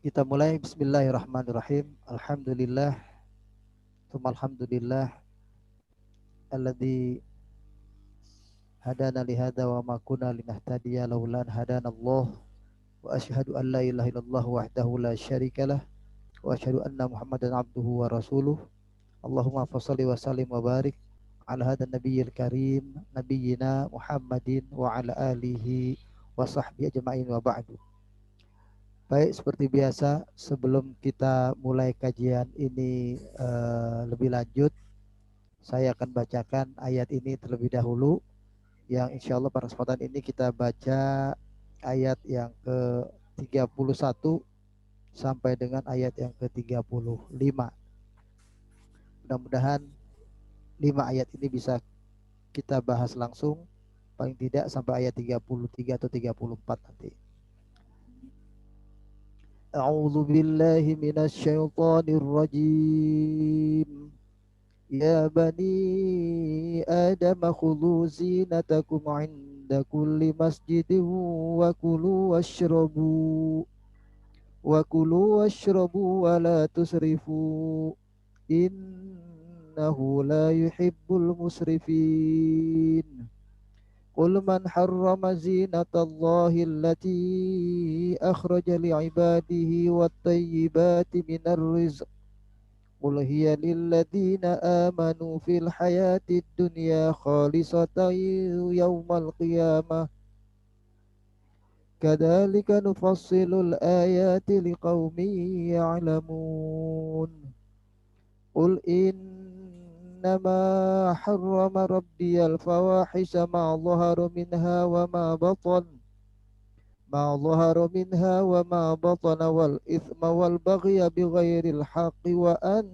Kita mulai. Bismillahirrahmanirrahim. Alhamdulillah, tsumma alhamdulillah alladzi hadana li hadza wa ma kunna linahtadiya laula an hadanallah wa asyhadu an la ilaha illallah wahdahu la syarikalah wa asyhadu anna Muhammadan abduhu wa rasuluh. Allahumma fashalli wa sallim wa barik ala hadzal nabiyil karim nabiyyina Muhammadin wa ala alihi wa sahbihi ajma'in wa ba'du. Baik, seperti biasa, sebelum kita mulai kajian ini lebih lanjut, saya akan bacakan ayat ini terlebih dahulu, yang insya Allah pada kesempatan ini kita baca ayat yang ke-31 sampai dengan ayat yang ke-35. Mudah-mudahan 5 ayat ini bisa kita bahas langsung, paling tidak sampai ayat 33 atau 34 nanti. A'udzu billahi minasyaitonir rajim. Ya bani Adam khudhu zinatakum 'inda kulli masjidin wa kulu washrabu wa la tusrifu innahu la yuhibbul musrifin. Qul man harrama zinatallahi allati akhraja li'ibadihi wat-tayyibati minar rizq. Qul hiya lilladzina amanu fil hayatid dunya khalisatan yaumal qiyamah. Kadzalika nufassilul ayati liqaumin ya'lamun. Qul innama harrama rabbiyal fawahisha ma dhahara minha wa ma batan wal ithma wal baghya bighairil haqqi wa an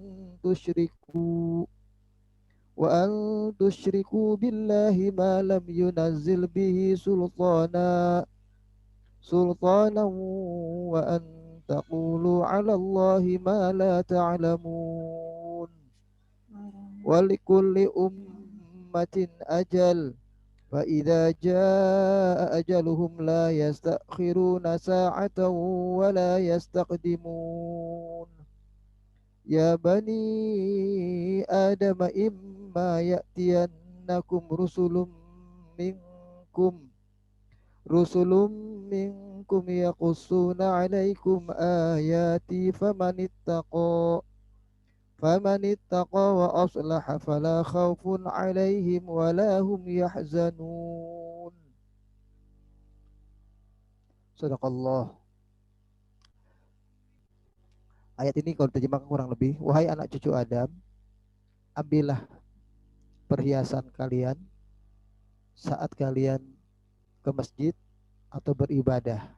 tusyriku billahi ma lam yunazzil bihi sultanan wa an taqulu 'ala Allahi ma la ta'lamun. Wa likulli ummatin ajal fa idza jaa ajaluhum la yastakhiruna sa'atan wa la yastaqdimun. Ya bani Adam imma ya'tiyannakum rusulun minkum yaqussuna 'alaikum ayati famanittaqa wa aslaha fala khaufun 'alaihim wa la hum yahzanun. Sadaqallah. Ayat ini kalau terjemahkan kurang lebih, wahai anak cucu Adam, ambillah perhiasan kalian saat kalian ke masjid atau beribadah,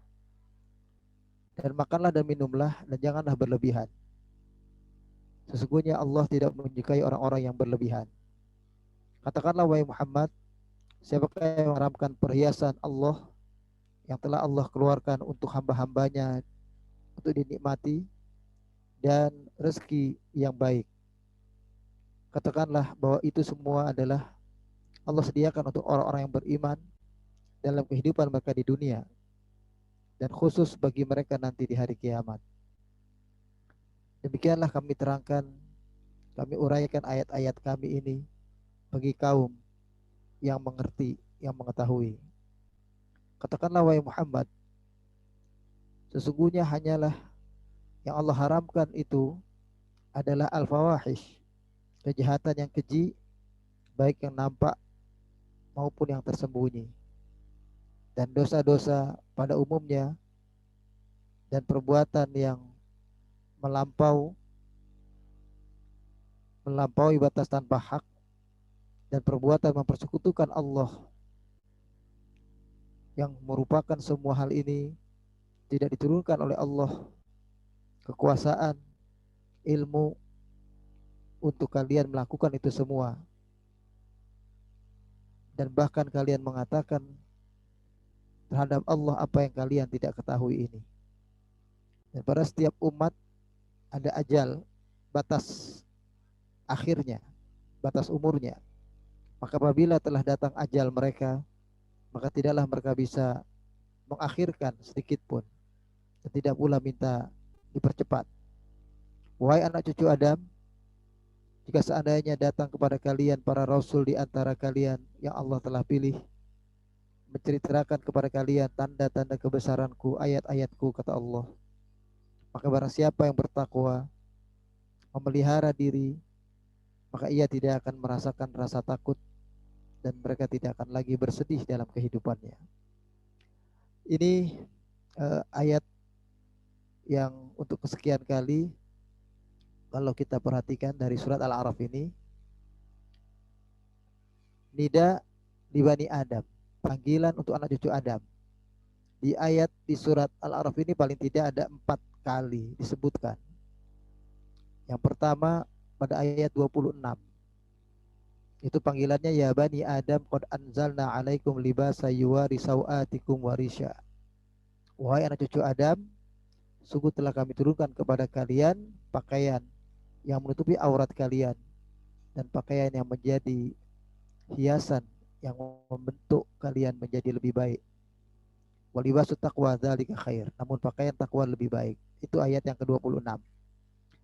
dan makanlah dan minumlah dan janganlah berlebihan. Sesungguhnya Allah tidak menyukai orang-orang yang berlebihan. Katakanlah wahai Muhammad, siapakah yang mengharamkan perhiasan Allah yang telah Allah keluarkan untuk hamba-hambanya untuk dinikmati, dan rezeki yang baik. Katakanlah bahwa itu semua adalah Allah sediakan untuk orang-orang yang beriman dalam kehidupan mereka di dunia, dan khusus bagi mereka nanti di hari kiamat. Demikianlah kami terangkan, kami uraikan ayat-ayat kami ini bagi kaum yang mengerti, yang mengetahui. Katakanlah wahai Muhammad, sesungguhnya hanyalah yang Allah haramkan itu adalah al-fawahish, kejahatan yang keji, baik yang nampak maupun yang tersembunyi, dan dosa-dosa pada umumnya, dan perbuatan yang melampaui batas tanpa hak, dan perbuatan mempersekutukan Allah, yang merupakan semua hal ini tidak diturunkan oleh Allah kekuasaan, ilmu untuk kalian melakukan itu semua, dan bahkan kalian mengatakan terhadap Allah apa yang kalian tidak ketahui ini. Dan pada setiap umat ada ajal, batas akhirnya, batas umurnya. Maka apabila telah datang ajal mereka, maka tidaklah mereka bisa mengakhirkan sedikit pun, dan tidak pula minta dipercepat. Wahai anak cucu Adam, jika seandainya datang kepada kalian para rasul di antara kalian yang Allah telah pilih, menceritakan kepada kalian tanda-tanda kebesaranku, ayat-ayatku, kata Allah, maka barang siapa yang bertakwa, memelihara diri, maka ia tidak akan merasakan rasa takut dan mereka tidak akan lagi bersedih dalam kehidupannya. Ini ayat yang untuk kesekian kali kalau kita perhatikan dari surat Al-A'raf ini, nida di Bani Adam, panggilan untuk anak cucu Adam. Di ayat di surat Al-A'raf ini paling tidak ada 4 kali disebutkan. Yang pertama pada ayat 26. Itu panggilannya, ya Bani Adam qad anzalna alaikum libasa yuwari sawatikum warisha. Wahai anak cucu Adam, sungguh telah kami turunkan kepada kalian pakaian yang menutupi aurat kalian dan pakaian yang menjadi hiasan yang membentuk kalian menjadi lebih baik. Walibasu taqwa dzalika khair. Namun pakaian takwa lebih baik. Itu ayat yang ke-26.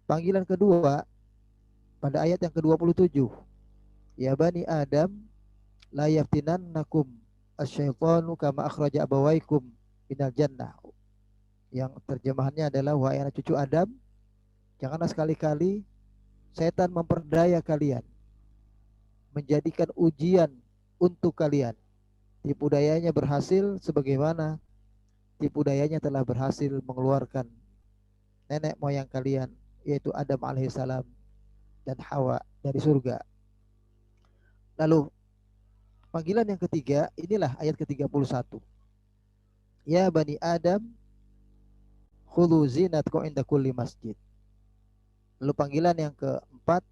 Panggilan kedua pada ayat yang ke-27. Ya Bani Adam la yaftinannakum asyaitanu kama akhraja abawaikum minal jannah. Yang terjemahannya adalah, wahai anak cucu Adam, janganlah sekali-kali setan memperdaya kalian, menjadikan ujian untuk kalian. Tipu dayanya berhasil sebagaimana tipu dayanya telah berhasil mengeluarkan nenek moyang kalian, yaitu Adam alaihissalam dan Hawa dari surga. Lalu panggilan yang ketiga, inilah ayat ke-31. Ya Bani Adam khudhu zinatkum inda kulli masjid. Lalu panggilan yang keempat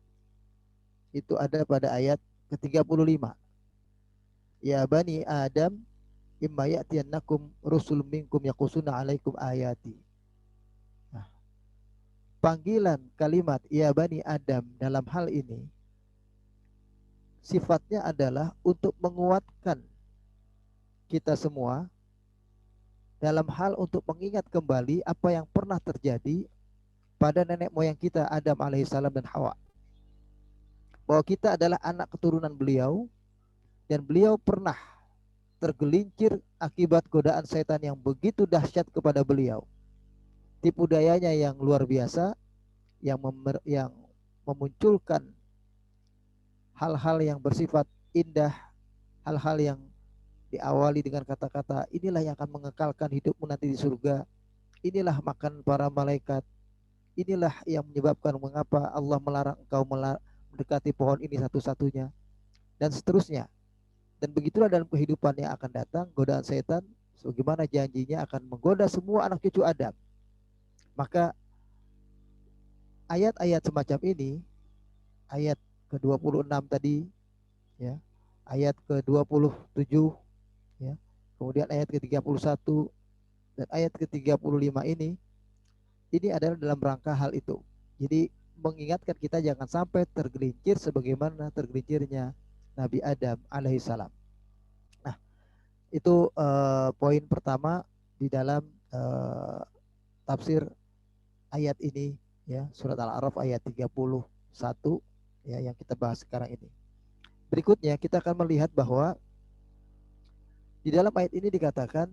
itu ada pada ayat ke-35. Ya Bani Adam imma ya'tiyannakum rusul minkum yaqusuna alaikum ayati. Nah, panggilan kalimat ya Bani Adam dalam hal ini sifatnya adalah untuk menguatkan kita semua dalam hal untuk mengingat kembali apa yang pernah terjadi pada nenek moyang kita Adam alaihissalam dan Hawa, bahwa kita adalah anak keturunan beliau dan beliau pernah tergelincir akibat godaan setan yang begitu dahsyat kepada beliau. Tipu dayanya yang luar biasa, yang memunculkan hal-hal yang bersifat indah, hal-hal yang diawali dengan kata-kata inilah yang akan mengekalkan hidupmu nanti di surga, inilah makan para malaikat, inilah yang menyebabkan mengapa Allah melarang engkau mendekati pohon ini satu-satunya, dan seterusnya. Dan begitulah dalam kehidupan yang akan datang, godaan setan sebagaimana janjinya akan menggoda semua anak cucu Adam. Maka ayat-ayat semacam ini, ayat ke-26 tadi, ya, ayat ke-27, ya, kemudian ayat ke-31 dan ayat ke-35 ini adalah dalam rangka hal itu. Jadi mengingatkan kita jangan sampai tergelincir sebagaimana tergelincirnya Nabi Adam alaihissalam. Nah, itu poin pertama di dalam tafsir ayat ini, ya, surat Al-A'raf ayat 31, ya, yang kita bahas sekarang ini. Berikutnya kita akan melihat bahwa di dalam ayat ini dikatakan,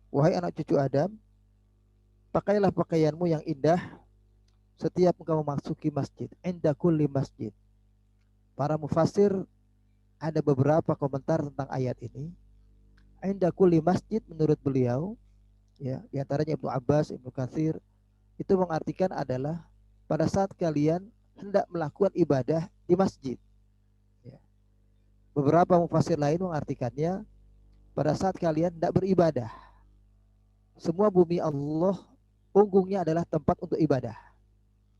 wahai anak cucu Adam, pakailah pakaianmu yang indah setiap engkau memasuki masjid, inda kulli masjid. Para mufassir ada beberapa komentar tentang ayat ini. Inda kulli masjid menurut beliau, ya, di antaranya Ibnu Abbas, Ibnu Katsir, itu mengartikan adalah pada saat kalian hendak melakukan ibadah di masjid. Ya. Beberapa mufassir lain mengartikannya pada saat kalian hendak beribadah. Semua bumi Allah punggungnya adalah tempat untuk ibadah,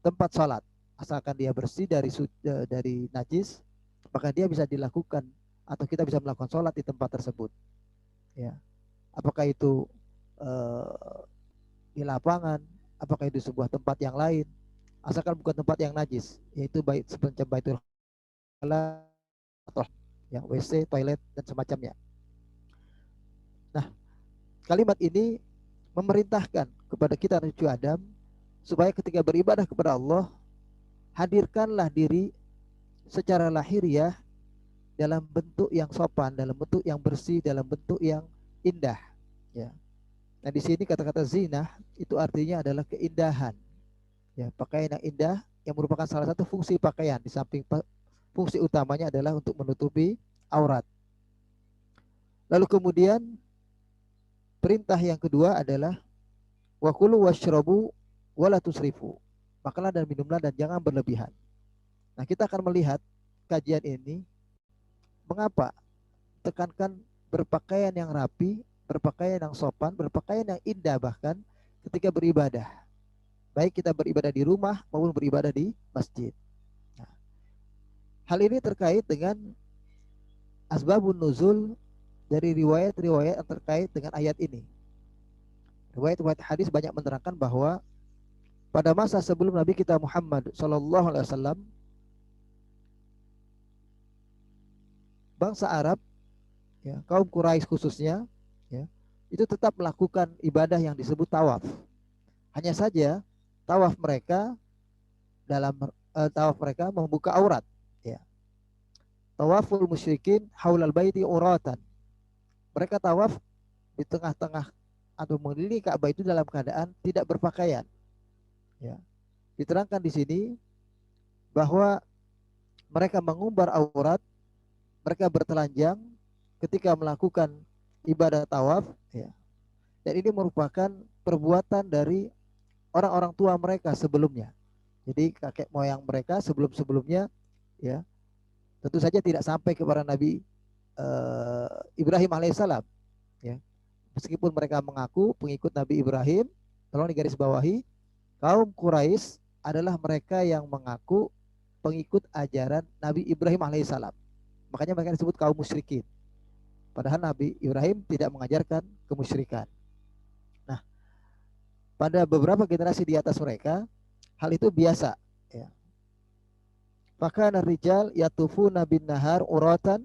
tempat sholat. Asalkan dia bersih dari najis, maka dia bisa dilakukan atau kita bisa melakukan sholat di tempat tersebut. Ya, apakah itu di lapangan, apakah itu sebuah tempat yang lain, asalkan bukan tempat yang najis, yaitu baik semacam baitul khala atau yang WC, toilet dan semacamnya. Nah, kalimat ini memerintahkan kepada kita cucu Adam supaya ketika beribadah kepada Allah, hadirkanlah diri secara lahiriah dalam bentuk yang sopan, dalam bentuk yang bersih, dalam bentuk yang indah. Ya. Nah di sini kata-kata zinah itu artinya adalah keindahan. Ya, pakaian yang indah yang merupakan salah satu fungsi pakaian di samping fungsi utamanya adalah untuk menutupi aurat. Lalu kemudian perintah yang kedua adalah wakulu washrabu wala tusrifu. Makanlah dan minumlah dan jangan berlebihan. Nah, kita akan melihat kajian ini mengapa tekankan berpakaian yang rapi, berpakaian yang sopan, berpakaian yang indah bahkan ketika beribadah. Baik kita beribadah di rumah maupun beribadah di masjid. Nah, hal ini terkait dengan asbabun nuzul dari riwayat-riwayat yang terkait dengan ayat ini. Riwayat-riwayat hadis banyak menerangkan bahwa pada masa sebelum Nabi kita Muhammad SAW, bangsa Arab, ya, kaum Quraisy khususnya, ya, itu tetap melakukan ibadah yang disebut tawaf. Hanya saja tawaf mereka membuka aurat. Ya. Tawaful musyrikin haulal baiti uratan. Mereka tawaf di tengah-tengah atau mengelilingi Ka'bah itu dalam keadaan tidak berpakaian. Ya. Diterangkan di sini bahwa mereka mengumbar aurat, mereka bertelanjang ketika melakukan ibadah tawaf, ya. Dan ini merupakan perbuatan dari orang-orang tua mereka sebelumnya. Jadi kakek moyang mereka sebelum-sebelumnya, ya, tentu saja tidak sampai kepada Nabi Ibrahim alaihissalam, ya. Meskipun mereka mengaku pengikut Nabi Ibrahim, tolong digarisbawahi, kaum Quraisy adalah mereka yang mengaku pengikut ajaran Nabi Ibrahim alaihissalam. Makanya mereka disebut kaum musyrikin. Padahal Nabi Ibrahim tidak mengajarkan kemusyrikan. Nah, pada beberapa generasi di atas mereka, hal itu biasa. Ya. Fakana rijal yatufuna bin nahar uratan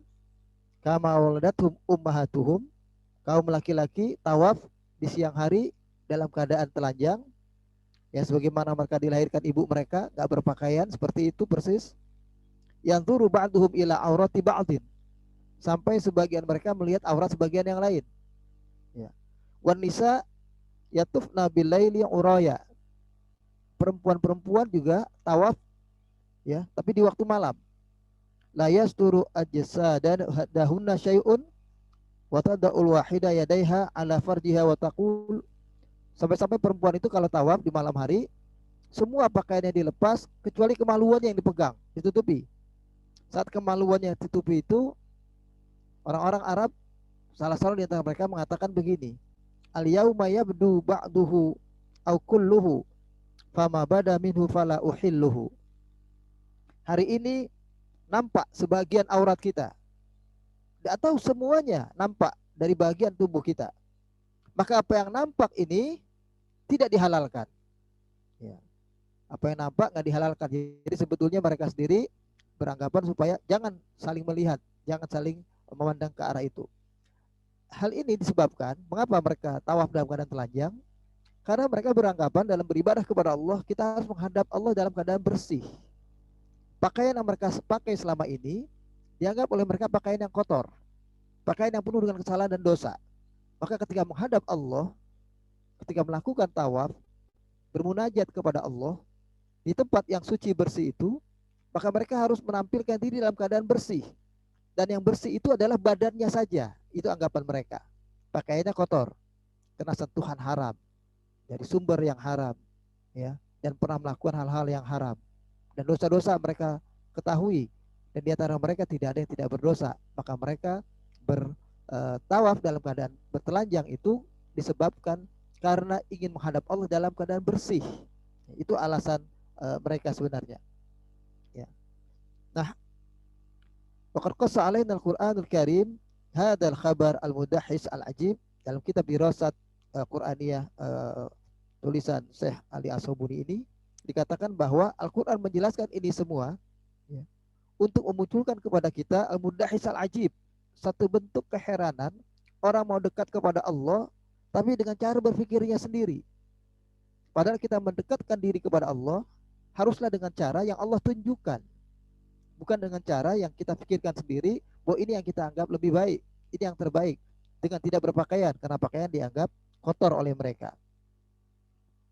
kama waladathum ummahatuhum. Kaum laki-laki tawaf di siang hari dalam keadaan telanjang, ya sebagaimana mereka dilahirkan ibu mereka, gak berpakaian, seperti itu persis. Yang turu ba'duhum ila aurati ba'din, sampai sebagian mereka melihat aurat sebagian yang lain. Ya. Wan nisa yatufna bil laili uraya. Perempuan-perempuan juga tawaf, ya, tapi di waktu malam. La yasturu ajsadan dahunna syai'un wa tada'ul wahida yadaiha ala farjiha wa taqul. Sampai-sampai perempuan itu kalau tawaf di malam hari, semua pakaiannya dilepas kecuali kemaluannya yang dipegang, ditutupi. Saat kemaluannya ditutupi itu, orang-orang Arab salah seorang di antara mereka mengatakan begini, al yauma yabdu ba'duhu au kulluhu fama bada minhu fala uhilluhu. Hari ini nampak sebagian aurat kita atau semuanya nampak dari bagian tubuh kita, maka apa yang nampak ini tidak dihalalkan, ya. Apa yang nampak nggak dihalalkan. Jadi sebetulnya mereka sendiri beranggapan supaya jangan saling melihat, jangan saling memandang ke arah itu. Hal ini disebabkan mengapa mereka tawaf dalam keadaan telanjang, karena mereka beranggapan dalam beribadah kepada Allah kita harus menghadap Allah dalam keadaan bersih. Pakaian yang mereka pakai selama ini dianggap oleh mereka pakaian yang kotor, pakaian yang penuh dengan kesalahan dan dosa. Maka ketika menghadap Allah, ketika melakukan tawaf, bermunajat kepada Allah di tempat yang suci bersih itu, maka mereka harus menampilkan diri dalam keadaan bersih. Dan yang bersih itu adalah badannya saja. Itu anggapan mereka. Pakaiannya kotor, kena sentuhan haram, dari sumber yang haram, ya, dan pernah melakukan hal-hal yang haram. Dan dosa-dosa mereka ketahui, dan di antara mereka tidak ada yang tidak berdosa. Maka mereka bertawaf dalam keadaan bertelanjang itu disebabkan karena ingin menghadap Allah dalam keadaan bersih. Itu alasan mereka sebenarnya, ya. Nah, waqad qassa alaina al-Qur'anul Karim hadzal khabar al-mudahhis al-ajib, dalam kitab dirasat Qur'aniyah tulisan Syekh Ali As-Sobuni ini dikatakan bahwa Al-Quran menjelaskan ini semua, ya, untuk memunculkan kepada kita al-mudahhis al-ajib, satu bentuk keheranan orang mau dekat kepada Allah tapi dengan cara berpikirnya sendiri. Padahal kita mendekatkan diri kepada Allah haruslah dengan cara yang Allah tunjukkan, bukan dengan cara yang kita pikirkan sendiri bahwa ini yang kita anggap lebih baik, ini yang terbaik, dengan tidak berpakaian karena pakaian dianggap kotor oleh mereka.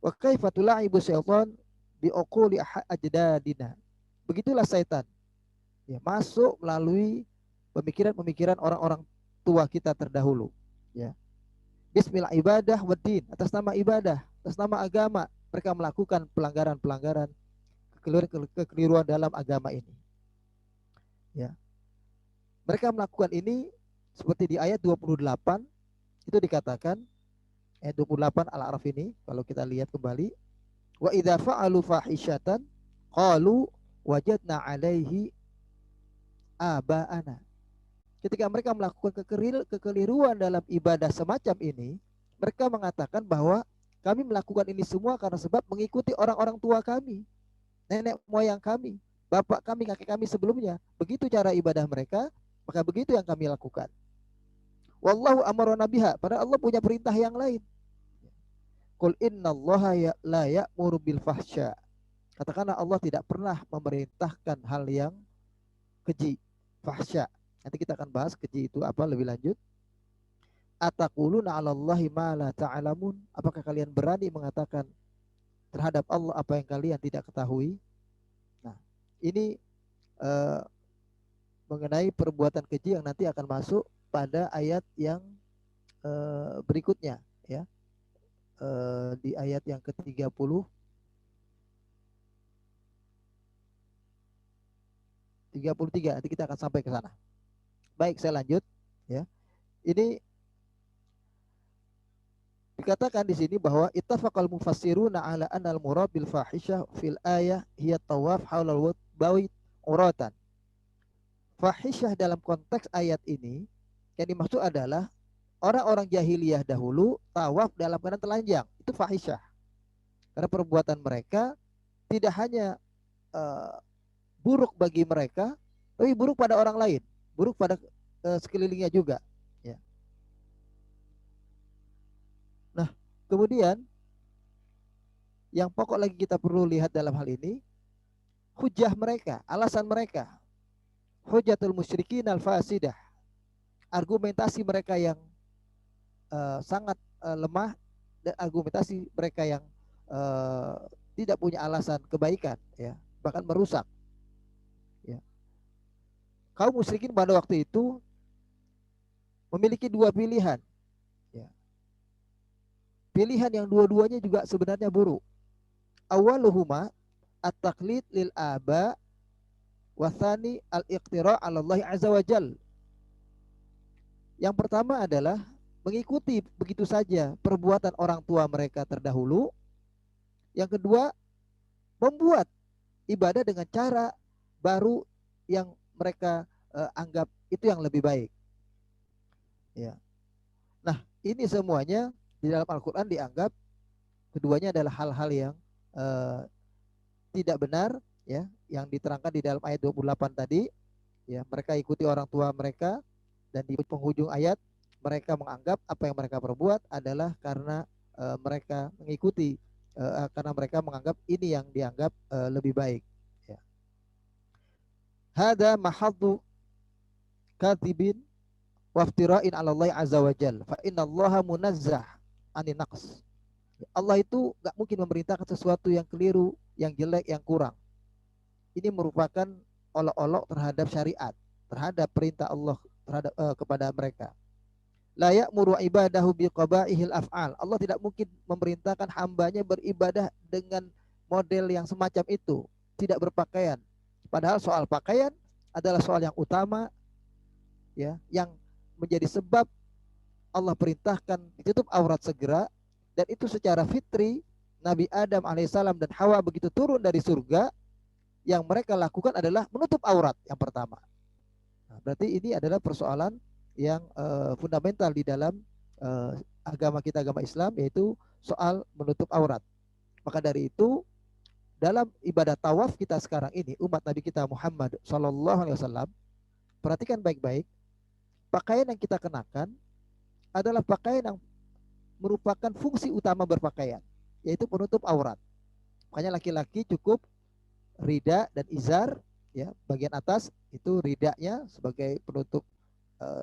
Wa kaifa tulaibu syaitan bi uquli ajdadina. Begitulah syaitan ya, masuk melalui pemikiran-pemikiran orang-orang tua kita terdahulu ya. Bismillah ibadah wa din, atas nama ibadah, atas nama agama, mereka melakukan pelanggaran-pelanggaran, kekeliruan dalam agama ini. Ya. Mereka melakukan ini seperti di ayat 28 itu dikatakan, ayat 28 Al-A'raf ini kalau kita lihat kembali, wa idza fa'alu fahishatan qalu wajadna 'alaihi aba'ana. Ketika mereka melakukan kekeliruan dalam ibadah semacam ini, mereka mengatakan bahwa kami melakukan ini semua karena sebab mengikuti orang-orang tua kami, nenek moyang kami, bapak kami, kakek kami sebelumnya. Begitu cara ibadah mereka, maka begitu yang kami lakukan. Wallahu amarona biha, padahal Allah punya perintah yang lain. Qul innallaha la ya'muru bil fahsya. Katakanlah Allah tidak pernah memerintahkan hal yang keji, fahsya. Nanti kita akan bahas keji itu apa lebih lanjut. Ataquluna 'alallahi ma la ta'lamun. Apakah kalian berani mengatakan terhadap Allah apa yang kalian tidak ketahui? Nah, ini mengenai perbuatan keji yang nanti akan masuk pada ayat yang berikutnya ya. Di ayat yang ke-30 33, nanti kita akan sampai ke sana. Baik, saya lanjut ya. Ini dikatakan di sini bahwa ittafaqal mufassiruna ala anal murad bil fahisyah fil ayah hiya tawaf haulal bait uratan. Fahisyah dalam konteks ayat ini yang dimaksud adalah orang-orang jahiliyah dahulu tawaf dalam keadaan telanjang. Itu fahisyah. Karena perbuatan mereka tidak hanya buruk bagi mereka, tapi buruk pada orang lain, buruk pada sekelilingnya juga ya. Nah, kemudian yang pokok lagi kita perlu lihat dalam hal ini, hujah mereka, alasan mereka, hujatul musyrikin al-fasidah, argumentasi mereka yang sangat lemah, dan argumentasi mereka yang tidak punya alasan kebaikan ya, bahkan merusak ya. Kaum musyrikin pada waktu itu memiliki dua pilihan ya. Pilihan yang dua-duanya juga sebenarnya buruk. Awaluhuma at-taqlid lil aba wa tsani al-iqtira' 'ala Allah azza wa jal. Yang pertama adalah mengikuti begitu saja perbuatan orang tua mereka terdahulu. Yang kedua, membuat ibadah dengan cara baru yang mereka anggap itu yang lebih baik. Ya. Nah, ini semuanya di dalam Al-Quran dianggap keduanya adalah hal-hal yang tidak benar ya, yang diterangkan di dalam ayat 28 tadi ya. Mereka ikuti orang tua mereka, dan di penghujung ayat mereka menganggap apa yang mereka perbuat adalah karena mereka mengikuti, karena mereka menganggap ini yang dianggap lebih baik ya. Hada mahaddu katibin waftira'in 'ala Allah azza wa jalla fa innallaha munazzah anin naqs. Allah itu gak mungkin memerintahkan sesuatu yang keliru, yang jelek, yang kurang. Ini merupakan olok-olok terhadap syariat, terhadap perintah Allah terhadap kepada mereka. La ya'muru ibadahu biqaba'ihil af'al. Allah tidak mungkin memerintahkan hambanya beribadah dengan model yang semacam itu, tidak berpakaian. Padahal soal pakaian adalah soal yang utama ya, yang menjadi sebab Allah perintahkan ditutup aurat segera, dan itu secara fitri Nabi Adam alaihissalam dan Hawa begitu turun dari surga, yang mereka lakukan adalah menutup aurat yang pertama. Nah, berarti ini adalah persoalan yang fundamental di dalam agama kita, agama Islam, yaitu soal menutup aurat. Maka dari itu dalam ibadah tawaf kita sekarang ini, umat Nabi kita Muhammad SAW, perhatikan baik-baik, pakaian yang kita kenakan adalah pakaian yang merupakan fungsi utama berpakaian. yaitu penutup aurat. Makanya laki-laki cukup rida dan izar, ya, bagian atas itu ridanya sebagai penutup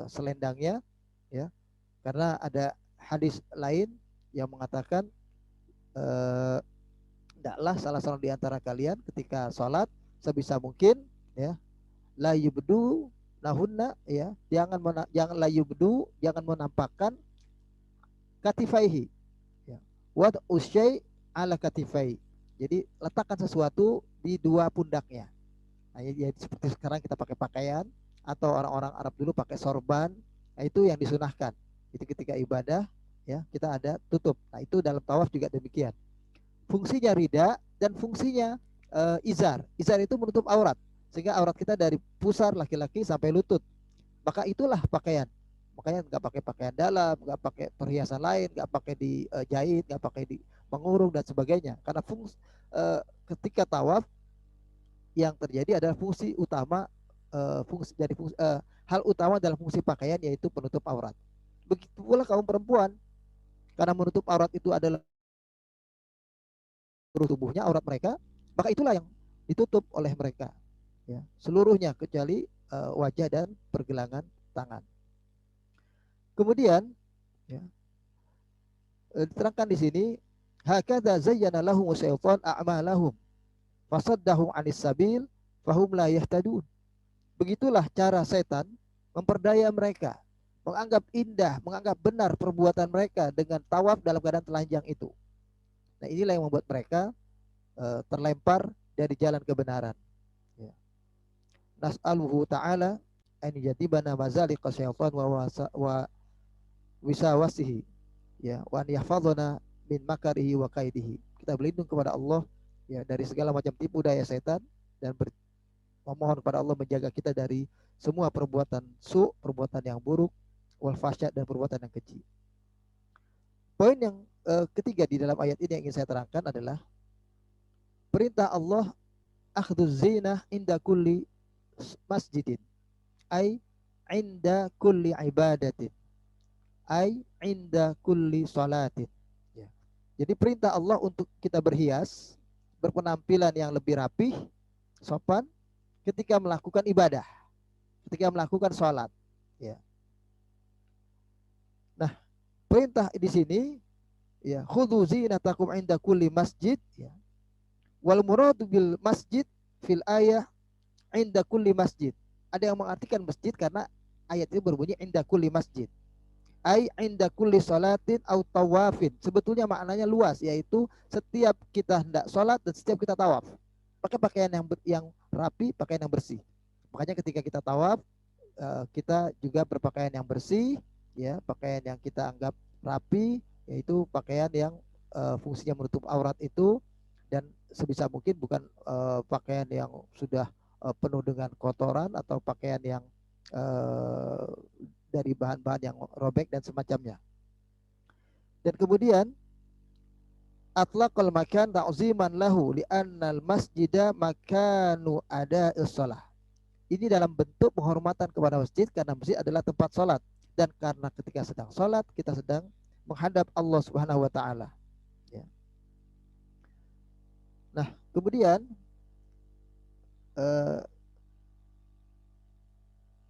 selendangnya, ya, karena ada hadis lain yang mengatakan tidaklah salah seorang di antara kalian ketika sholat sebisa mungkin, ya, la yubdu lahunna, ya, jangan la yubdu, jangan menampakkan katifaihi, ya, wat usyai ala katifai, jadi letakkan sesuatu di dua pundaknya. Nah, ya, seperti sekarang kita pakai pakaian atau orang-orang Arab dulu pakai sorban, nah, itu yang disunahkan. Itu ketika ibadah, ya, kita ada tutup. Nah, itu dalam tawaf juga demikian. Fungsinya rida dan fungsinya izar. Izar itu menutup aurat, sehingga aurat kita dari pusar laki-laki sampai lutut. Maka itulah pakaian. Makanya nggak pakai pakaian dalam, nggak pakai perhiasan lain, nggak pakai dijahit, nggak pakai di mengurung dan sebagainya. Karena ketika tawaf yang terjadi adalah fungsi utama, hal utama dalam fungsi pakaian yaitu penutup aurat. Begitu pula kaum perempuan, karena menutup aurat itu adalah seluruh tubuhnya, aurat mereka, maka itulah yang ditutup oleh mereka, ya, seluruhnya kecuali wajah dan pergelangan tangan. Kemudian, ya, diterangkan di sini, hakadza zayyana lahum syaitan a'malahum fasaddahum 'anis sabil fahum la yahtadun. Begitulah cara setan memperdaya mereka, menganggap indah, menganggap benar perbuatan mereka dengan tawaf dalam keadaan telanjang itu. Nah, inilah yang membuat mereka terlempar dari jalan kebenaran. Ya. Nas'aluhu ta'ala an yajibana mazaliqa syaitan wa wisawasihi, ya, wa an yahfadzana min makarihi wa kaidihi. Kita berlindung kepada Allah, ya, dari segala macam tipu daya setan, dan memohon kepada Allah menjaga kita dari semua perbuatan perbuatan yang buruk, wal fahsya, dan perbuatan yang keji. Poin yang ketiga di dalam ayat ini yang ingin saya terangkan adalah perintah Allah akhduz zinah inda kulli masjidin, ay inda kulli ibadatin, ay inda kulli salatin. Ya. Jadi perintah Allah untuk kita berhias, berpenampilan yang lebih rapih, sopan ketika melakukan ibadah, ketika melakukan sholat. Ya. Nah, perintah di sini, ya, khudzu zinatakum inda kulli masjid, ya. Wal muradu bil masjid fil ayah inda kulli masjid. Ada yang mengartikan masjid karena ayat ini berbunyi inda kulli masjid, ai inda kulli salatin au tawafin. Sebetulnya maknanya luas, yaitu setiap kita hendak sholat dan setiap kita tawaf, pakai pakaian yang rapi, pakaian yang bersih. Makanya ketika kita tawaf, kita juga berpakaian yang bersih, ya, pakaian yang kita anggap rapi, yaitu pakaian yang fungsinya menutup aurat itu, dan sebisa mungkin bukan pakaian yang sudah penuh dengan kotoran atau pakaian yang dari bahan-bahan yang robek dan semacamnya. Dan kemudian atlaqal makan ta'ziman lahu li'annal masjida makanu ada'is shalah. Ini dalam bentuk penghormatan kepada masjid karena masjid adalah tempat sholat, dan karena ketika sedang sholat kita sedang menghadap Allah Subhanahu wa taala. Ya. Nah, kemudian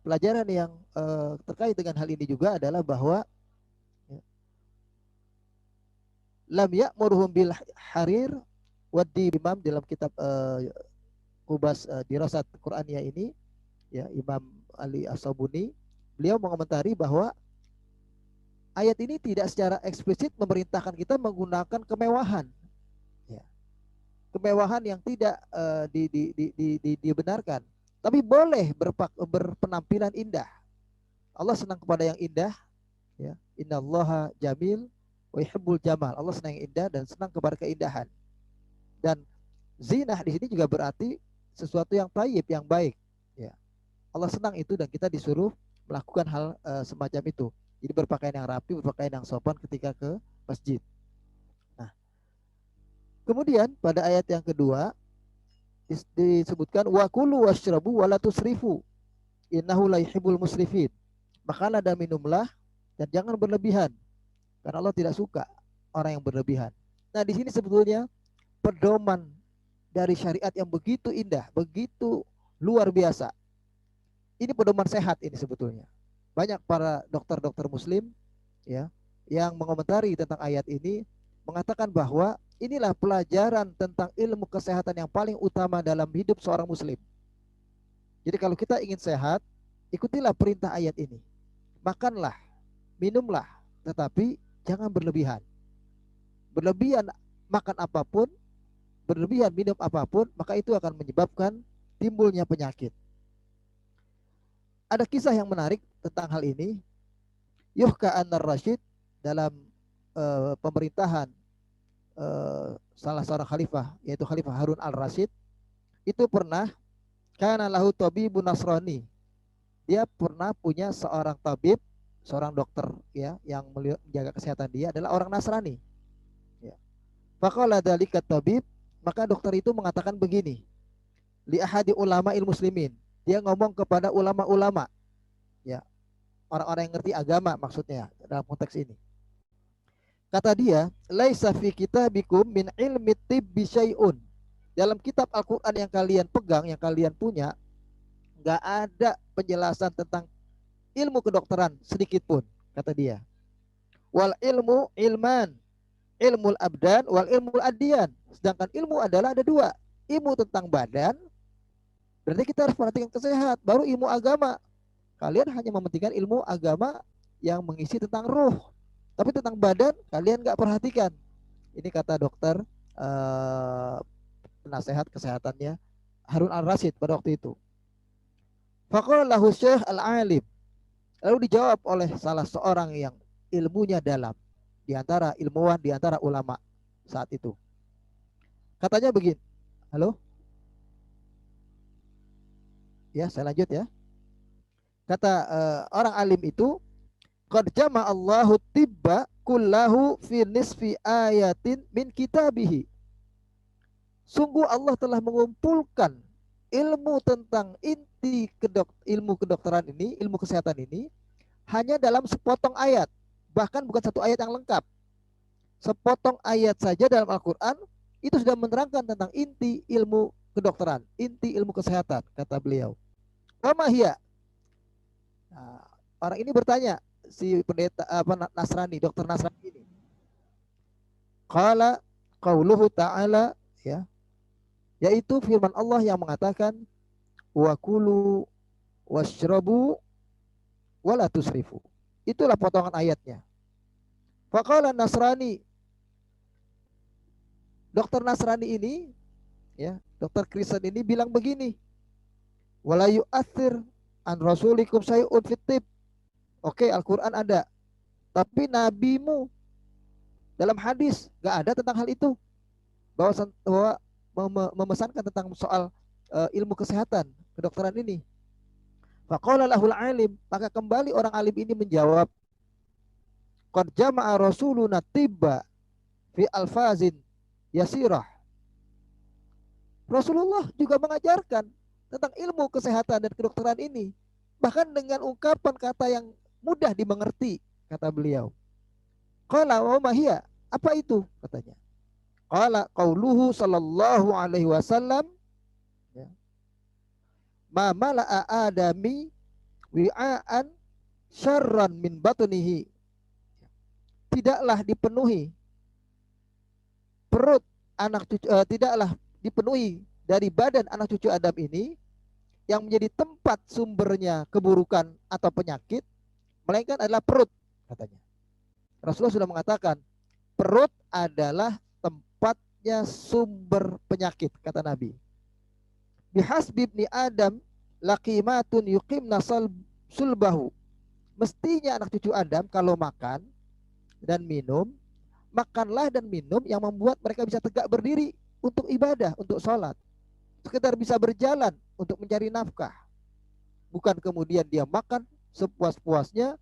pelajaran yang terkait dengan hal ini juga adalah bahwa, ya, lam ya'murhum bil harir wadi imam dalam kitab Qubas Dirasat Qur'aniyah ini, ya, Imam Ali As-Sabuni, beliau mengomentari bahwa ayat ini tidak secara eksplisit memerintahkan kita menggunakan kemewahan, ya, kemewahan yang tidak dibenarkan, tapi boleh berpenampilan indah. Allah senang kepada yang indah, ya. Innallaha jamil wa yuhibbul jamal. Allah senang yang indah dan senang kepada keindahan. Dan zinah di sini juga berarti sesuatu yang thayyib, yang baik, ya. Allah senang itu dan kita disuruh melakukan hal semacam itu. Jadi berpakaian yang rapi, berpakaian yang sopan ketika ke masjid. Nah, kemudian pada ayat yang kedua disebutkan wa kulu washrabu wa la tusrifu innahu la yuhibbul musrifin. Makanlah dan minumlah dan jangan berlebihan, karena Allah tidak suka orang yang berlebihan. Nah, di sini sebetulnya pedoman dari syariat yang begitu indah, begitu luar biasa. Ini pedoman sehat ini sebetulnya. Banyak para dokter-dokter muslim ya yang mengomentari tentang ayat ini mengatakan bahwa inilah pelajaran tentang ilmu kesehatan yang paling utama dalam hidup seorang muslim. Jadi kalau kita ingin sehat, ikutilah perintah ayat ini. Makanlah, minumlah, tetapi jangan berlebihan. Berlebihan makan apapun, berlebihan minum apapun, maka itu akan menyebabkan timbulnya penyakit. Ada kisah yang menarik tentang hal ini. Yuhka An-Rashid dalam pemerintahan salah seorang khalifah, yaitu Khalifah Harun Al-Rashid, itu pernah kana lahu tabibun nasrani. Dia pernah punya seorang tabib, seorang dokter ya yang menjaga kesehatan dia adalah orang Nasrani. Ya. Faqala dzalika tabib, maka dokter itu mengatakan begini, li ahadi ulama il muslimin. Dia ngomong kepada ulama-ulama, ya, orang-orang yang ngerti agama maksudnya dalam konteks ini. Kata dia, laisa fi kitabikum min ilmi tibbi syai'un. Dalam kitab Al-Qur'an yang kalian pegang, yang kalian punya, enggak ada penjelasan tentang ilmu kedokteran sedikit pun, kata dia. Wal ilmu ilman, ilmul abdan wal ilmul adiyan. Sedangkan ilmu adalah ada dua, ilmu tentang badan, berarti kita harus perhatikan kesehatan, baru ilmu agama. Kalian hanya mementingkan ilmu agama yang mengisi tentang ruh, tapi tentang badan kalian nggak perhatikan. Ini kata dokter penasehat kesehatannya Harun Al-Rashid pada waktu itu. Faqala lahu Syekh Al-Alim. Lalu dijawab oleh salah seorang yang ilmunya dalam di antara ilmuwan, di antara ulama saat itu. Katanya begini. Halo? Ya, saya lanjut ya. Kata orang alim itu, qad jama Allahu tibba kullahu fi nisfi ayatin min kitabihi. Sungguh Allah telah mengumpulkan ilmu tentang inti ilmu kedokteran ini, ilmu kesehatan ini hanya dalam sepotong ayat, bahkan bukan satu ayat yang lengkap. Sepotong ayat saja dalam Al-Quran itu sudah menerangkan tentang inti ilmu kedokteran, inti ilmu kesehatan, kata beliau. Wamahia. Nah, orang ini bertanya, si pendeta Nasrani, dokter Nasrani ini. Qala qauluhu ta'ala, ya, yaitu firman Allah yang mengatakan wa kulu washrabu wala tusrifu. Itulah potongan ayatnya. Faqala Nasrani, dokter Nasrani ini, ya, dokter Kristen ini bilang begini, wala yu'athir an rasulikum syai'un fit. Oke, Al-Quran ada, tapi nabimu dalam hadis gak ada tentang hal itu, bahwa memesankan tentang soal ilmu kesehatan kedokteran ini. Faqala lahul alim, maka kembali orang alim ini menjawab, qad jama'a rasuluna tibba fi alfazin yasirah. Rasulullah juga mengajarkan tentang ilmu kesehatan dan kedokteran ini, bahkan dengan ungkapan kata yang mudah dimengerti, kata beliau. Qala wa ma hiya, apa itu katanya? Qala qauluhu sallallahu alaihi wasallam, ya, ma mala'a adami wi'aan syarran min batnihi. Tidaklah dipenuhi perut anak cucu, tidaklah dipenuhi dari badan anak cucu Adam ini yang menjadi tempat sumbernya keburukan atau penyakit, melainkan adalah perut, katanya. Rasulullah sudah mengatakan perut adalah tempatnya sumber penyakit, kata Nabi. Bihasbi ibni Adam laqimatun yuqimna sulbahu. Mestinya anak cucu Adam kalau makan dan minum, makanlah dan minum yang membuat mereka bisa tegak berdiri untuk ibadah, untuk sholat, sekedar bisa berjalan untuk mencari nafkah. Bukan kemudian dia makan sepuas-puasnya,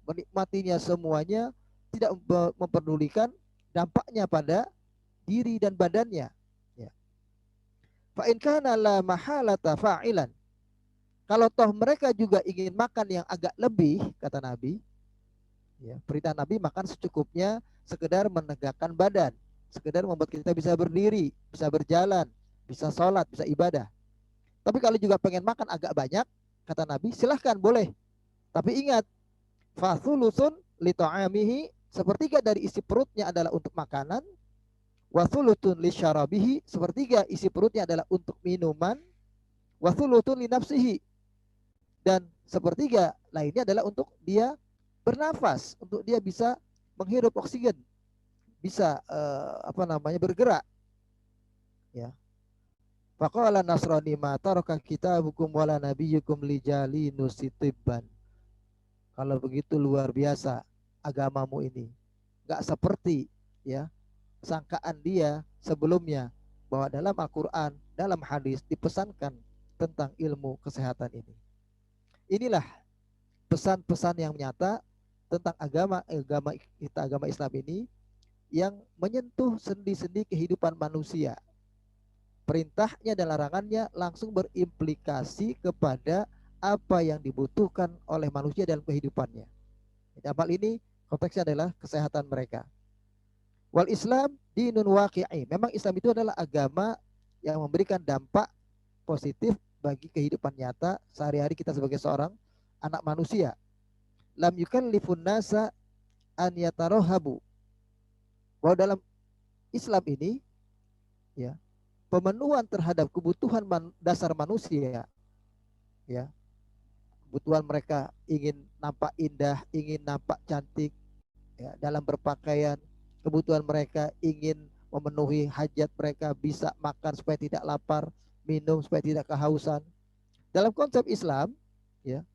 menikmatinya semuanya, tidak memperdulikan dampaknya pada diri dan badannya. Ya. Fa in kana la mahalata fa'ilan. Kalau toh mereka juga ingin makan yang agak lebih, kata Nabi, ya, perintah Nabi makan secukupnya, sekedar menegakkan badan. sekedar membuat kita bisa berdiri, bisa berjalan, bisa sholat, bisa ibadah. Tapi kalau juga pengen makan agak banyak, kata Nabi, silahkan boleh. Tapi ingat, fathulusun li ta'amihi, sepertiga dari isi perutnya adalah untuk makanan, wa thuluthun li syarabihi, sepertiga isi perutnya adalah untuk minuman, wa thuluthun li nafsihi, dan sepertiga lainnya adalah untuk dia bernafas, untuk dia bisa menghirup oksigen, bisa bergerak, ya. Faqala Nasrani ma taraka kitabukum wala nabiyyukum lijali nusitibban. Kalau begitu luar biasa agamamu ini. Gak seperti, ya, sangkaan dia sebelumnya, bahwa dalam Al-Quran, dalam hadis dipesankan tentang ilmu kesehatan ini. Inilah pesan-pesan yang nyata tentang agama kita, agama Islam ini, yang menyentuh sendi-sendi kehidupan manusia. Perintahnya dan larangannya langsung berimplikasi kepada apa yang dibutuhkan oleh manusia dalam kehidupannya. Dalam hal ini konteksnya adalah kesehatan mereka. Wal Islam dinun waqi'i. Memang Islam itu adalah agama yang memberikan dampak positif bagi kehidupan nyata sehari-hari kita sebagai seorang anak manusia. Lam yukallifun nasa an yatarohabu. Bahwa dalam Islam ini, ya, pemenuhan terhadap kebutuhan dasar manusia, ya, kebutuhan mereka ingin nampak indah, ingin nampak cantik, ya, dalam berpakaian, kebutuhan mereka ingin memenuhi hajat mereka, bisa makan supaya tidak lapar, minum supaya tidak kehausan. Dalam konsep Islam, ya,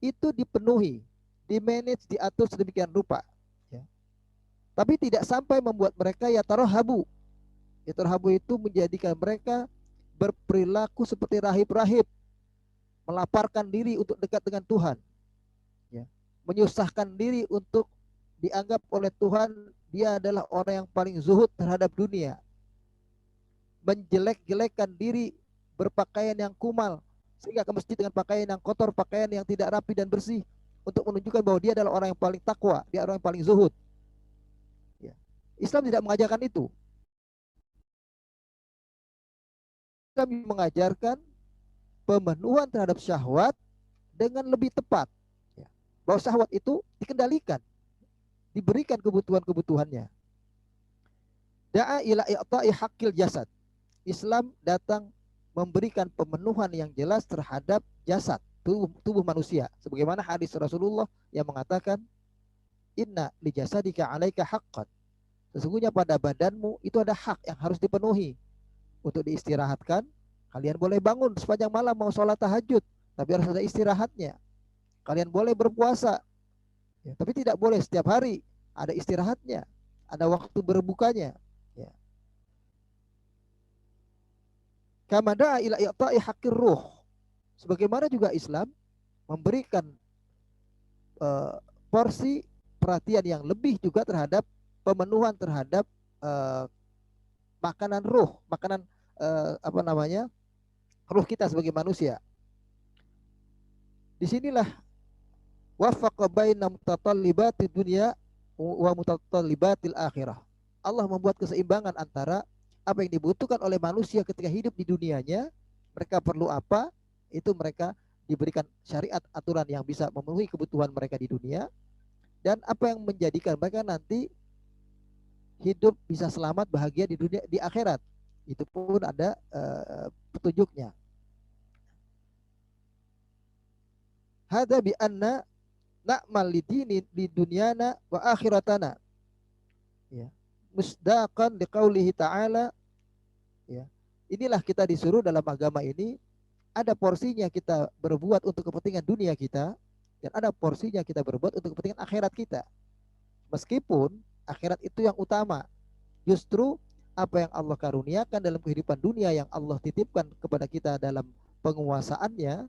itu dipenuhi, dimanage, diatur sedemikian rupa, ya. Tapi tidak sampai membuat mereka ya tarohabu. Ya tarohabu itu menjadikan mereka berperilaku seperti rahib-rahib, melaparkan diri untuk dekat dengan Tuhan, ya, menyusahkan diri untuk dianggap oleh Tuhan dia adalah orang yang paling zuhud terhadap dunia, menjelek-jelekkan diri, berpakaian yang kumal, sehingga ke masjid dengan pakaian yang kotor, pakaian yang tidak rapi dan bersih, untuk menunjukkan bahwa dia adalah orang yang paling takwa, dia orang yang paling zuhud, ya. Islam tidak mengajarkan itu. Islam mengajarkan pemenuhan terhadap syahwat dengan lebih tepat, ya. Bahwa syahwat itu dikendalikan, diberikan kebutuhan-kebutuhannya. Da'a ila i'ta'i haqqil jasad. Islam datang memberikan pemenuhan yang jelas terhadap jasad, tubuh manusia, sebagaimana hadis Rasulullah yang mengatakan, inna li jasadika 'alaika haqqan. Sesungguhnya pada badanmu itu ada hak yang harus dipenuhi. Untuk diistirahatkan, kalian boleh bangun sepanjang malam mau sholat tahajud, tapi harus ada istirahatnya. Kalian boleh berpuasa, ya, tapi tidak boleh setiap hari, ada istirahatnya, ada waktu berbukanya, ya. Kama da'a ila i'ta'i haqqir ruh. Sebagaimana juga Islam memberikan porsi perhatian yang lebih juga terhadap pemenuhan terhadap makanan ruh, makanan ruh kita sebagai manusia. Disinilah wafaqa baina mutatallibatid dunya wa mutatallibatil akhirah. Allah membuat keseimbangan antara apa yang dibutuhkan oleh manusia ketika hidup di dunianya, mereka perlu apa, itu mereka diberikan syariat aturan yang bisa memenuhi kebutuhan mereka di dunia, dan apa yang menjadikan mereka nanti hidup bisa selamat bahagia di dunia, di akhirat, itu pun ada petunjuknya. Hada bi anna na'mal lidini di dunyana wa akhiratana, ya, musdaqan liqaulihi ta'ala, ya. Inilah kita disuruh dalam agama ini, ada porsinya kita berbuat untuk kepentingan dunia kita, dan ada porsinya kita berbuat untuk kepentingan akhirat kita. Meskipun akhirat itu yang utama, justru apa yang Allah karuniakan dalam kehidupan dunia yang Allah titipkan kepada kita dalam penguasaannya,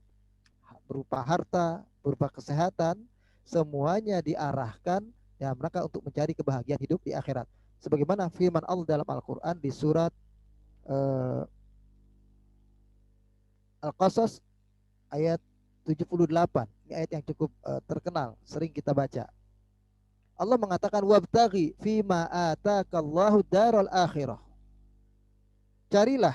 berupa harta, berupa kesehatan, semuanya diarahkan ya mereka untuk mencari kebahagiaan hidup di akhirat. Sebagaimana firman Allah dalam Al-Quran di surat Al-Qasas ayat 78. Ini ayat yang cukup terkenal, sering kita baca. Allah mengatakan wabtaghi fima atakallahu daral akhirah. Carilah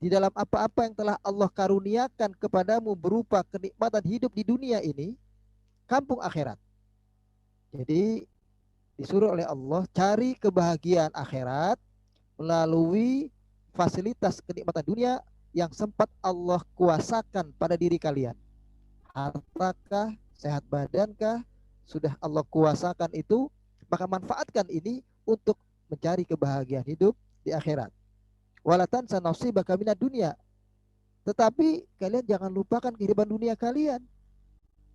di dalam apa-apa yang telah Allah karuniakan kepadamu berupa kenikmatan hidup di dunia ini, kampung akhirat. Jadi disuruh oleh Allah cari kebahagiaan akhirat melalui fasilitas kenikmatan dunia yang sempat Allah kuasakan pada diri kalian. Hartakah, sehat badankah, sudah Allah kuasakan itu, maka manfaatkan ini untuk mencari kebahagiaan hidup di akhirat. Walatan sanasibaka minad dunia. Tetapi kalian jangan lupakan kehidupan dunia kalian.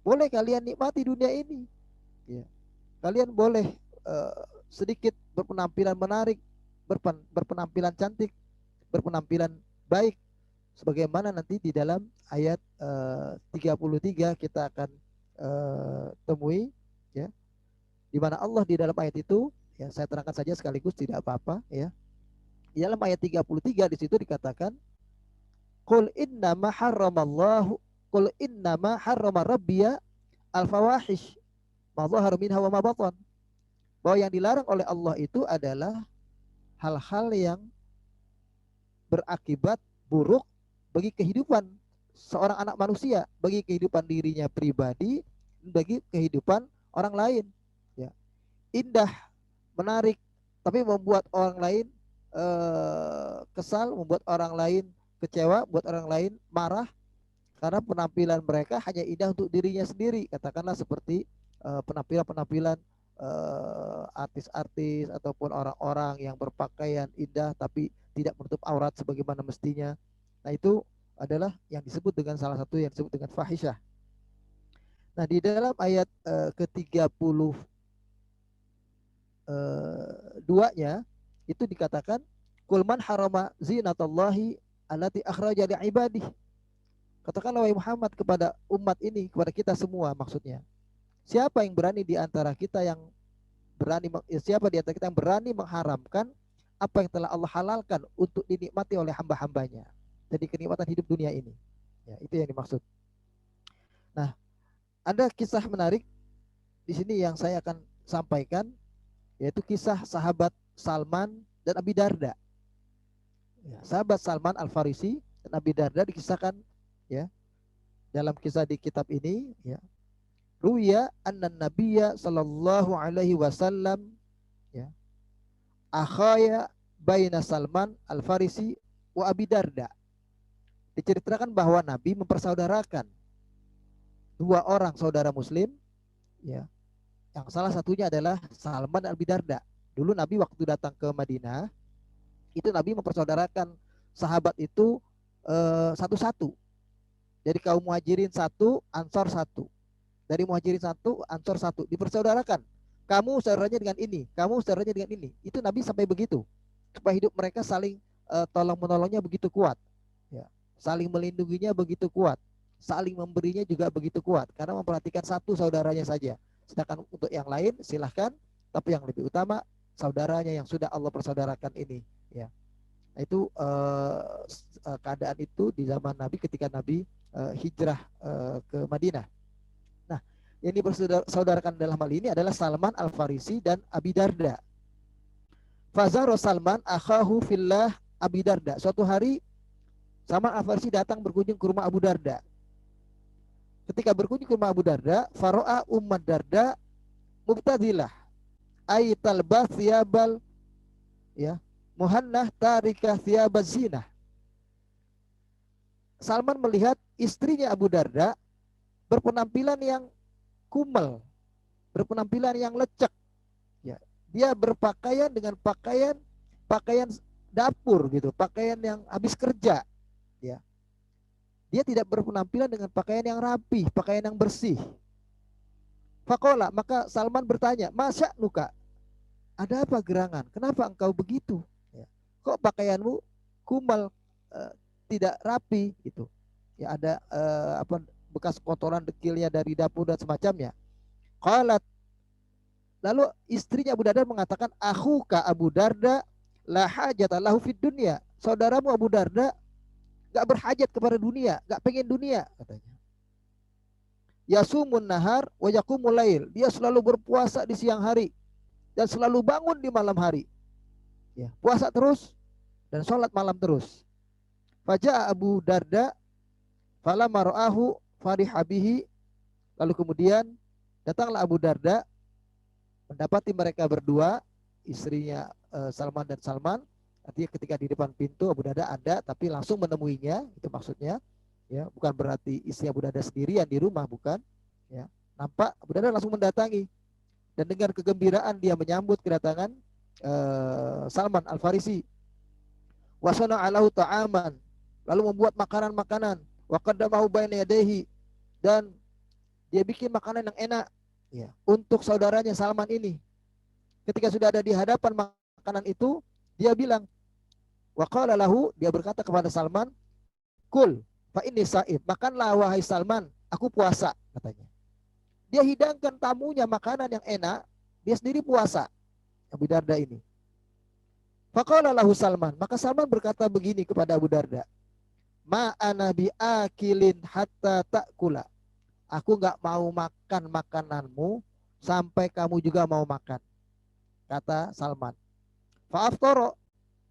Boleh kalian nikmati dunia ini. Ya. Kalian boleh sedikit berpenampilan menarik, berpenampilan cantik, berpenampilan baik, sebagaimana nanti di dalam ayat 33 kita akan temui, ya, di mana Allah di dalam ayat itu, ya, saya terangkan saja sekaligus tidak apa-apa, ya. Di dalam ayat 33 di situ dikatakan Qul innama harramallahu Qul innama harrama rabbiya al-fawahish ma dhahara minha wa ma batan. Bahwa yang dilarang oleh Allah itu adalah hal-hal yang berakibat buruk bagi kehidupan seorang anak manusia, bagi kehidupan dirinya pribadi, bagi kehidupan orang lain. Ya. Indah, menarik, tapi membuat orang lain kesal, membuat orang lain kecewa, membuat orang lain marah karena penampilan mereka hanya indah untuk dirinya sendiri. Katakanlah seperti penampilan-penampilan artis-artis ataupun orang-orang yang berpakaian indah tapi tidak menutup aurat sebagaimana mestinya. Nah, itu adalah yang disebut dengan salah satu yang disebut dengan fahisyah. Nah, di dalam ayat ke-32-nya itu dikatakan Qul man harama zinatallahi allati akhraja li ibadih. Katakanlah wahai Muhammad kepada umat ini, kepada kita semua maksudnya. Siapa yang berani di antara kita yang berani siapa di antara kita yang berani mengharamkan apa yang telah Allah halalkan untuk dinikmati oleh hamba-hambanya. Jadi kenikmatan hidup dunia ini. Ya, itu yang dimaksud. Nah, ada kisah menarik di sini yang saya akan sampaikan, yaitu kisah sahabat Salman dan Abi Darda. Ya, sahabat Salman Al-Farisi dan Abi Darda dikisahkan, ya, dalam kisah di kitab ini, ya. Ruya anna nabiyya sallallahu alaihi wasallam, ya, akhaya baina Salman Al-Farisi wa Abi Darda. Diceritakan bahwa Nabi mempersaudarakan dua orang saudara muslim, ya, yang salah satunya adalah Salman dan Abi Darda. Dulu Nabi waktu datang ke Madinah, itu Nabi mempersaudarakan sahabat itu satu-satu. Dari kaum Muhajirin satu, Ansor satu. Dari Muhajirin satu, Ansor satu. Dipersaudarakan. Kamu saudaranya dengan ini, kamu saudaranya dengan ini. Itu Nabi sampai begitu. Supaya hidup mereka saling tolong menolongnya begitu kuat. Ya. Saling melindunginya begitu kuat. Saling memberinya juga begitu kuat. Karena memperhatikan satu saudaranya saja. Sedangkan untuk yang lain silahkan. Tapi yang lebih utama saudaranya yang sudah Allah persaudarakan ini. Ya. Nah, itu keadaan itu di zaman Nabi ketika Nabi hijrah ke Madinah. Nah, yang dipersaudarakan dalam hal ini adalah Salman Al-Farisi dan Abi Darda. Fazaro Salman akhahu fillah Abi Darda. Suatu hari Salman Al-Farisi datang berkunjung ke rumah Abu Darda. Ketika berkunjung ke rumah Abu Darda, faro'a Ummad Darda mubtadilah ay talbas thiyabal, ya, muhannah tarikah thiyabaz zinah. Salman melihat istrinya Abu Darda berpenampilan yang kumel, berpenampilan yang lecek. Ya, dia berpakaian dengan pakaian dapur gitu, pakaian yang habis kerja. Ya, dia tidak berpenampilan dengan pakaian yang rapi, pakaian yang bersih. Fakola, maka Salman bertanya, Masya nuka, ada apa gerangan? Kenapa engkau begitu? Ya, kok pakaianmu kumel, tidak rapi gitu. Ya, ada bekas kotoran dekilnya dari dapur dan semacamnya. Qalat, lalu istrinya Abu Darda mengatakan, akhuka Abu Darda la hajata lahu fid dunya. Saudaramu Abu Darda gak berhajat kepada dunia, gak pengen dunia katanya. Yasumun nahar wa yaqumul lail. Dia selalu berpuasa di siang hari dan selalu bangun di malam hari. Ya, puasa terus dan sholat malam terus. Faja'a Abu Darda falamma ra'ahu fariha bihi. Lalu kemudian datanglah Abu Darda mendapati mereka berdua, istrinya Salman dan Salman. Artinya ketika di depan pintu Abu Darda ada, tapi langsung menemuinya, itu maksudnya. Ya, bukan berarti istri Abu Darda sendirian di rumah, bukan. Ya, nampak Abu Darda langsung mendatangi dan dengan kegembiraan dia menyambut kedatangan Salman Al-Farisi. Wasana alahu ta'aman, lalu membuat makanan-makanan. Wa qaddamahu baina yadayhi, dan dia bikin makanan yang enak ya untuk saudaranya Salman ini. Ketika sudah ada di hadapan makanan itu, dia bilang, wa qala lahu, dia berkata kepada Salman, kul fa inni sa'id, makanlah wahai Salman, aku puasa, katanya. Dia hidangkan tamunya makanan yang enak, dia sendiri puasa, Abu Darda ini. Faqala lahu Salman, maka Salman berkata begini kepada Abu Darda, ma ana bi akilin hatta ta'kula, aku enggak mau makan makananmu sampai kamu juga mau makan, kata Salman. Fa'aftara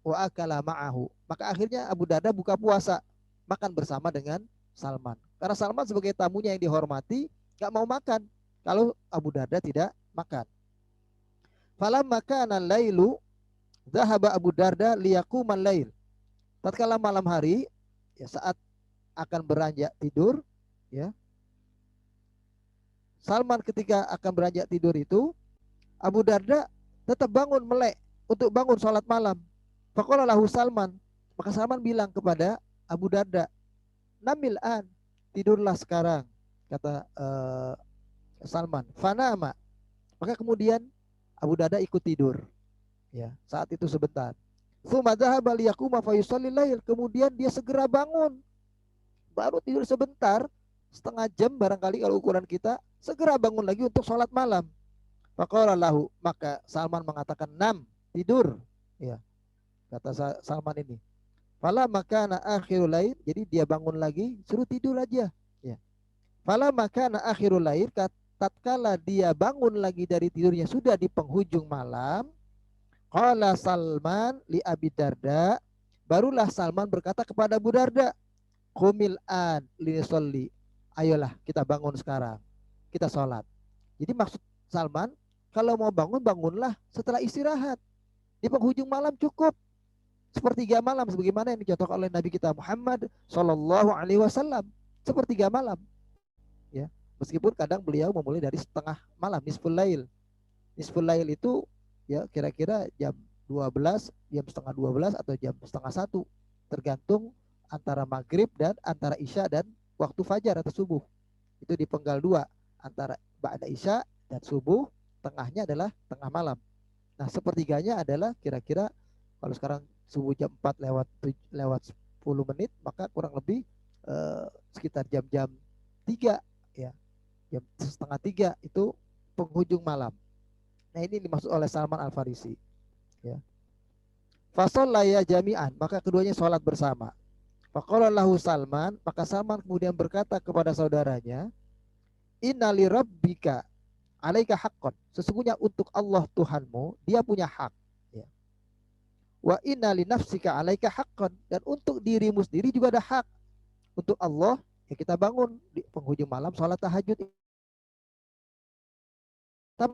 wa akala ma'ahu, maka akhirnya Abu Darda buka puasa, makan bersama dengan Salman. Karena Salman sebagai tamunya yang dihormati enggak mau makan kalau Abu Darda tidak makan. Falamma kana lailu zahaba Abu Darda liyaqumal lail. Tatkala malam hari, ya saat akan beranjak tidur, ya. Salman ketika akan beranjak tidur itu, Abu Darda tetap bangun melek untuk bangun sholat malam. Faqala lahu Salman, maka Salman bilang kepada Abu Darda, namil an, tidurlah sekarang, kata Salman. Fanama, maka kemudian Abu Darda ikut tidur. Ya, saat itu sebentar. Tsumma dhahaba liyaquma fa yusallil lail, kemudian dia segera bangun. Baru tidur sebentar, setengah jam barangkali kalau ukuran kita, segera bangun lagi untuk sholat malam. Faqala lahu, maka Salman mengatakan, nam, tidur. Ya, kata Salman ini. Fala makana akhirul lail, jadi dia bangun lagi, suruh tidur aja. Ya. Fala makana akhirul lail, tatkala dia bangun lagi dari tidurnya sudah di penghujung malam. Qala Salman li Abi Darda, barulah Salman berkata kepada Abu Darda, qumil an lisolli, ayolah kita bangun sekarang, kita sholat. Jadi maksud Salman, kalau mau bangun, bangunlah setelah istirahat. Di penghujung malam cukup sepertiga malam, sebagaimana yang dicontohkan oleh Nabi kita Muhammad Sallallahu Alaihi Wasallam, sepertiga malam. Ya, meskipun kadang beliau memulai dari setengah malam, nisful lail. Nisful lail itu ya kira-kira jam 12, jam setengah 12 atau jam setengah 1, tergantung antara maghrib dan antara isya dan waktu fajar atau subuh. Itu dipenggal dua, antara ba'da isya dan subuh, tengahnya adalah tengah malam. Nah, sepertiganya adalah kira-kira kalau sekarang subuh jam 4 lewat 10 menit, maka kurang lebih sekitar jam-jam 3 ya. Jam setengah 3 itu penghujung malam. Nah, ini dimaksud oleh Salman Al-Farisi. Ya. Fasallaya jami'an, maka keduanya sholat bersama. Faqala lahu Salman, maka Salman kemudian berkata kepada saudaranya, inna li rabbika alaika haqqan, sesungguhnya untuk Allah Tuhanmu dia punya hak. Ya. Wa inna li nafsika alaika haqqan, dan untuk dirimu sendiri juga ada hak. Untuk Allah ya kita bangun di penghujung malam sholat tahajud,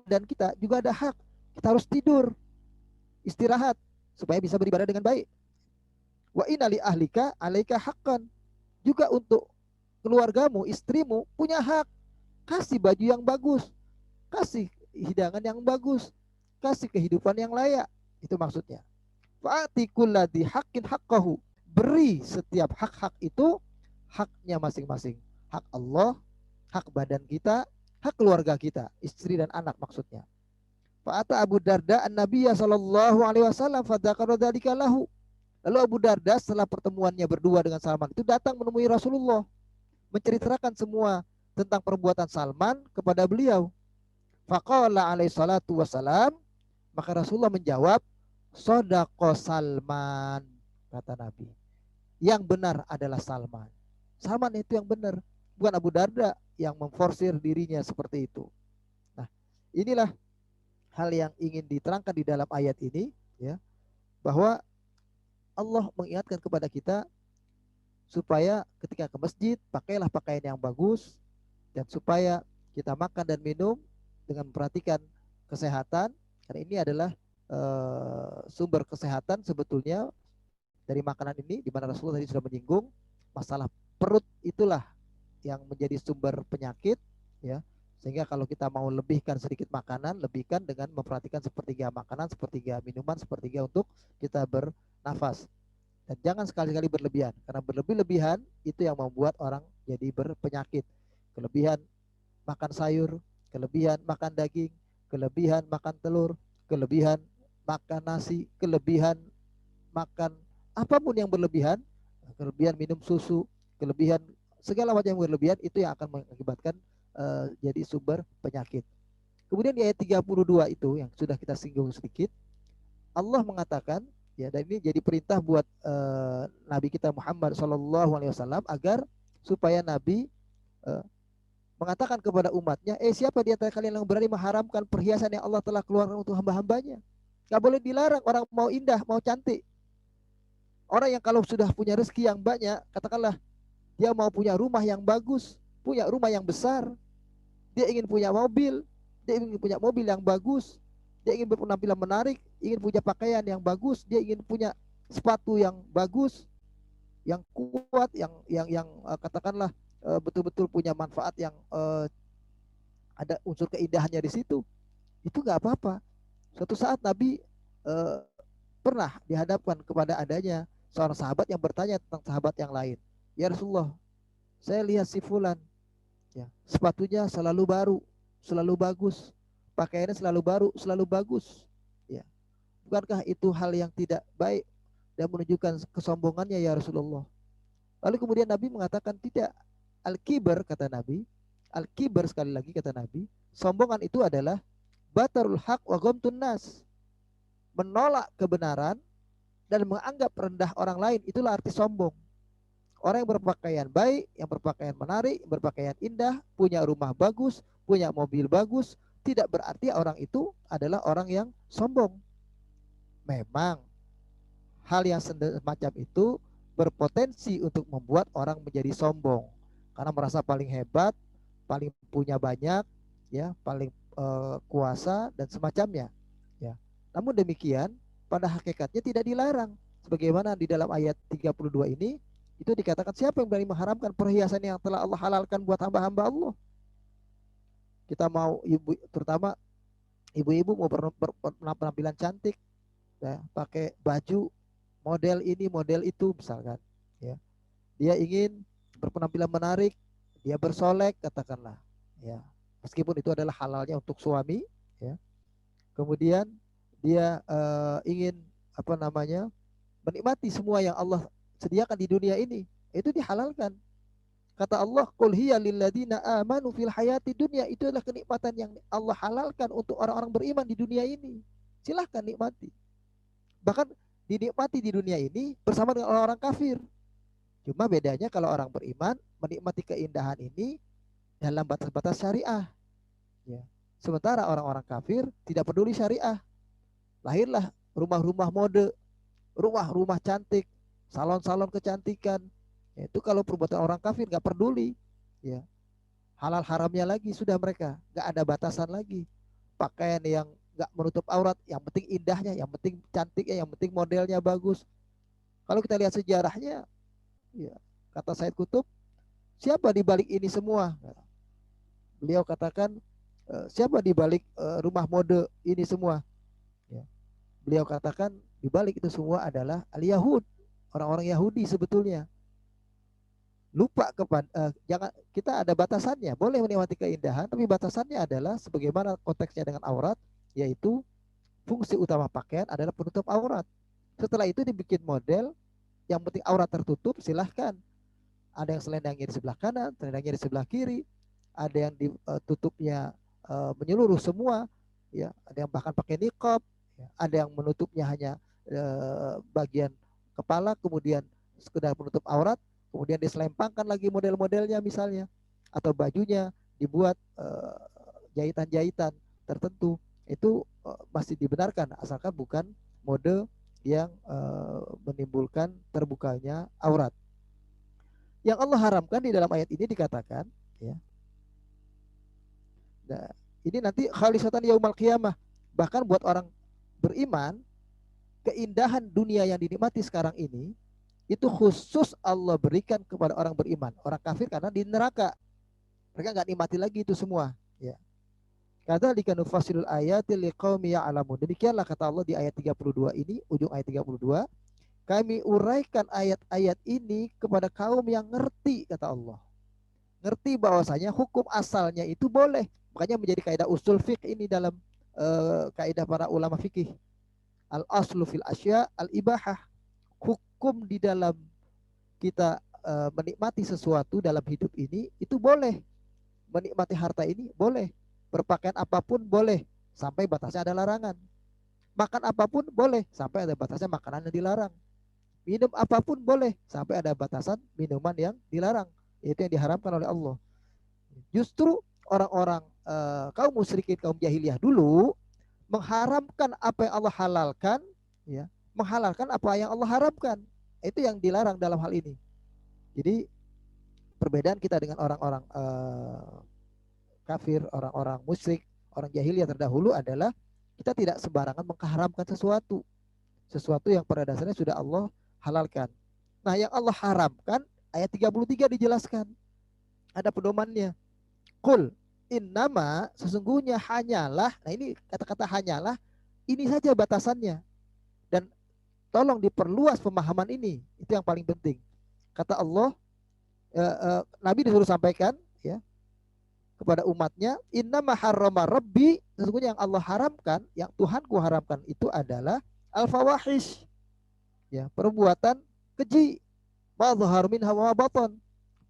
dan kita juga ada hak, kita harus tidur, istirahat supaya bisa beribadah dengan baik. Wa inna li ahlika alaika haqqan, juga untuk keluargamu, istrimu punya hak, kasih baju yang bagus, kasih hidangan yang bagus, kasih kehidupan yang layak, itu maksudnya. Fa'ati kulladzi haqqin haqqahu, beri setiap hak-hak itu haknya masing-masing, hak Allah, hak badan kita, hak keluarga kita, istri dan anak maksudnya. Fa'ata Abu Darda an-Nabiyya sallallahu alaihi wasallam fadzakara dzalika lahu. Lalu Abu Darda setelah pertemuannya berdua dengan Salman itu datang menemui Rasulullah, menceritakan semua tentang perbuatan Salman kepada beliau. Faqala alaihi salatu wassalam, maka Rasulullah menjawab, shadaqa Salman, kata Nabi. Yang benar adalah Salman. Salman itu yang benar. bukan Abu Darda yang memforsir dirinya seperti itu. Nah, inilah hal yang ingin diterangkan di dalam ayat ini, ya, bahwa Allah mengingatkan kepada kita supaya ketika ke masjid pakailah pakaian yang bagus, dan supaya kita makan dan minum dengan memperhatikan kesehatan, karena ini adalah sumber kesehatan sebetulnya dari makanan ini, di mana Rasulullah tadi sudah menyinggung masalah perut itulah yang menjadi sumber penyakit, ya. Sehingga kalau kita mau lebihkan sedikit makanan, lebihkan dengan memperhatikan sepertiga makanan, sepertiga minuman, sepertiga untuk kita bernafas. Dan jangan sekali-kali berlebihan, karena berlebih-lebihan itu yang membuat orang jadi berpenyakit. Kelebihan makan sayur, kelebihan makan daging, kelebihan makan telur, kelebihan makan nasi, kelebihan makan apapun yang berlebihan, kelebihan minum susu, kelebihan segala macam yang berlebihan, itu yang akan mengakibatkan jadi sumber penyakit. Kemudian di ayat 32 itu yang sudah kita singgung sedikit, Allah mengatakan, ya, dan ini jadi perintah buat Nabi kita Muhammad SAW agar supaya Nabi uh, mengatakan kepada umatnya, siapa di antara kalian yang berani mengharamkan perhiasan yang Allah telah keluarkan untuk hamba-hambanya? Gak boleh dilarang orang mau indah, mau cantik. Orang yang kalau sudah punya rezeki yang banyak, katakanlah dia mau punya rumah yang bagus, punya rumah yang besar, dia ingin punya mobil, dia ingin punya mobil yang bagus, dia ingin berpenampilan menarik, ingin punya pakaian yang bagus, dia ingin punya sepatu yang bagus, yang kuat, yang katakanlah betul-betul punya manfaat yang ada unsur keindahannya di situ. Itu nggak apa-apa. Suatu saat Nabi eh, pernah dihadapkan kepada adanya seorang sahabat yang bertanya tentang sahabat yang lain. Ya Rasulullah, saya lihat si fulan, ya, sepatunya selalu baru, selalu bagus, pakaiannya selalu baru, selalu bagus. Ya, bukankah itu hal yang tidak baik dan menunjukkan kesombongannya ya Rasulullah? Lalu kemudian Nabi mengatakan tidak. Al-kibar, kata Nabi, al-kibar, sekali lagi kata Nabi, sombongan itu adalah batarul haq wa ghamtun nas, menolak kebenaran dan menganggap rendah orang lain, itulah arti sombong. Orang yang berpakaian baik, yang berpakaian menarik, berpakaian indah, punya rumah bagus, punya mobil bagus, tidak berarti orang itu adalah orang yang sombong. Memang hal yang semacam itu berpotensi untuk membuat orang menjadi sombong karena merasa paling hebat, paling punya banyak, ya, paling kuasa dan semacamnya, ya. Namun demikian, pada hakikatnya tidak dilarang. Sebagaimana di dalam ayat 32 ini itu dikatakan, siapa yang berani mengharamkan perhiasan yang telah Allah halalkan buat hamba-hamba Allah? Kita mau ibu, terutama ibu-ibu mau penampilan cantik, ya, pakai baju model ini model itu misalkan, ya, dia ingin berpenampilan menarik, dia bersolek katakanlah, ya, meskipun itu adalah halalnya untuk suami, ya, kemudian dia ingin apa namanya menikmati semua yang Allah sediakan di dunia ini, itu dihalalkan. Kata Allah, qul hiya lilladzina amanu fil hayati dunya, itu adalah kenikmatan yang Allah halalkan untuk orang-orang beriman di dunia ini. Silahkan nikmati. Bahkan dinikmati di dunia ini bersama dengan orang-orang kafir. Cuma bedanya kalau orang beriman menikmati keindahan ini dalam batas-batas syariah, ya. Sementara orang-orang kafir tidak peduli syariah. Lahirlah rumah-rumah mode, rumah-rumah cantik, salon-salon kecantikan. Itu kalau perbuatan orang kafir nggak peduli, ya. Halal haramnya lagi sudah mereka, nggak ada batasan lagi. Pakaian yang nggak menutup aurat, yang penting indahnya, yang penting cantiknya, yang penting modelnya bagus. Kalau kita lihat sejarahnya, ya, kata Said Kutub, siapa di balik ini semua? Beliau katakan, siapa di balik rumah mode ini semua? Ya. Beliau katakan di balik itu semua adalah al-Yahud, orang-orang Yahudi sebetulnya. Lupa kepada jangan, kita ada batasannya, boleh menikmati keindahan, tapi batasannya adalah sebagaimana konteksnya dengan aurat, yaitu fungsi utama pakaian adalah penutup aurat. Setelah itu dibikin model, yang penting aurat tertutup, silahkan. Ada yang selendangnya di sebelah kanan, selendangnya di sebelah kiri, ada yang ditutupnya menyeluruh semua, ya, ada yang bahkan pakai niqab, ya, ada yang menutupnya hanya bagian kepala, kemudian sekedar menutup aurat, kemudian diselempangkan lagi model-modelnya misalnya. atau bajunya dibuat jahitan-jahitan tertentu, itu masih dibenarkan asalkan bukan mode yang menimbulkan terbukanya aurat. Yang Allah haramkan di dalam ayat ini dikatakan, ya, nah, ini nanti khalisatan yaumal qiyamah. Bahkan buat orang beriman, keindahan dunia yang dinikmati sekarang ini itu khusus Allah berikan kepada orang beriman. Orang kafir karena di neraka, mereka nggak nikmati lagi itu semua. Ya. Kadzalika nufasilul ayati liqaumi ya'lamun. Demikianlah kata Allah di ayat 32 ini, ujung ayat 32, kami uraikan ayat-ayat ini kepada kaum yang ngerti, kata Allah. Ngerti bahwasanya hukum asalnya itu boleh. Makanya menjadi kaidah usul fiqh ini dalam kaidah para ulama fikih. Al aslu fil asya al ibahah. Hukum di dalam kita menikmati sesuatu dalam hidup ini itu boleh. Menikmati harta ini boleh. Berpakaian apapun boleh, sampai batasnya ada larangan. Makan apapun boleh, sampai ada batasnya makanan yang dilarang. Minum apapun boleh, sampai ada batasan minuman yang dilarang. Itu yang diharamkan oleh Allah. Justru orang-orang kaum musyrikin, kaum jahiliyah dulu mengharamkan apa yang Allah halalkan, ya, menghalalkan apa yang Allah haramkan. Itu yang dilarang dalam hal ini. Jadi perbedaan kita dengan orang-orang kafir, orang-orang musyrik, orang jahiliyah terdahulu adalah kita tidak sembarangan mengharamkan sesuatu. Sesuatu yang pada dasarnya sudah Allah halalkan. Nah, yang Allah haramkan, ayat 33 dijelaskan. Ada pedomannya. Qul innama, sesungguhnya hanyalah. Nah, ini kata-kata hanyalah, ini saja batasannya. Dan tolong diperluas pemahaman ini. Itu yang paling penting. Kata Allah, Nabi disuruh sampaikan, ya, kepada umatnya, innama harrama rabbi, sesungguhnya yang Allah haramkan, yang Tuhanku haramkan itu adalah al-fawahish, ya, perbuatan keji, ma dhahar minha wa batan.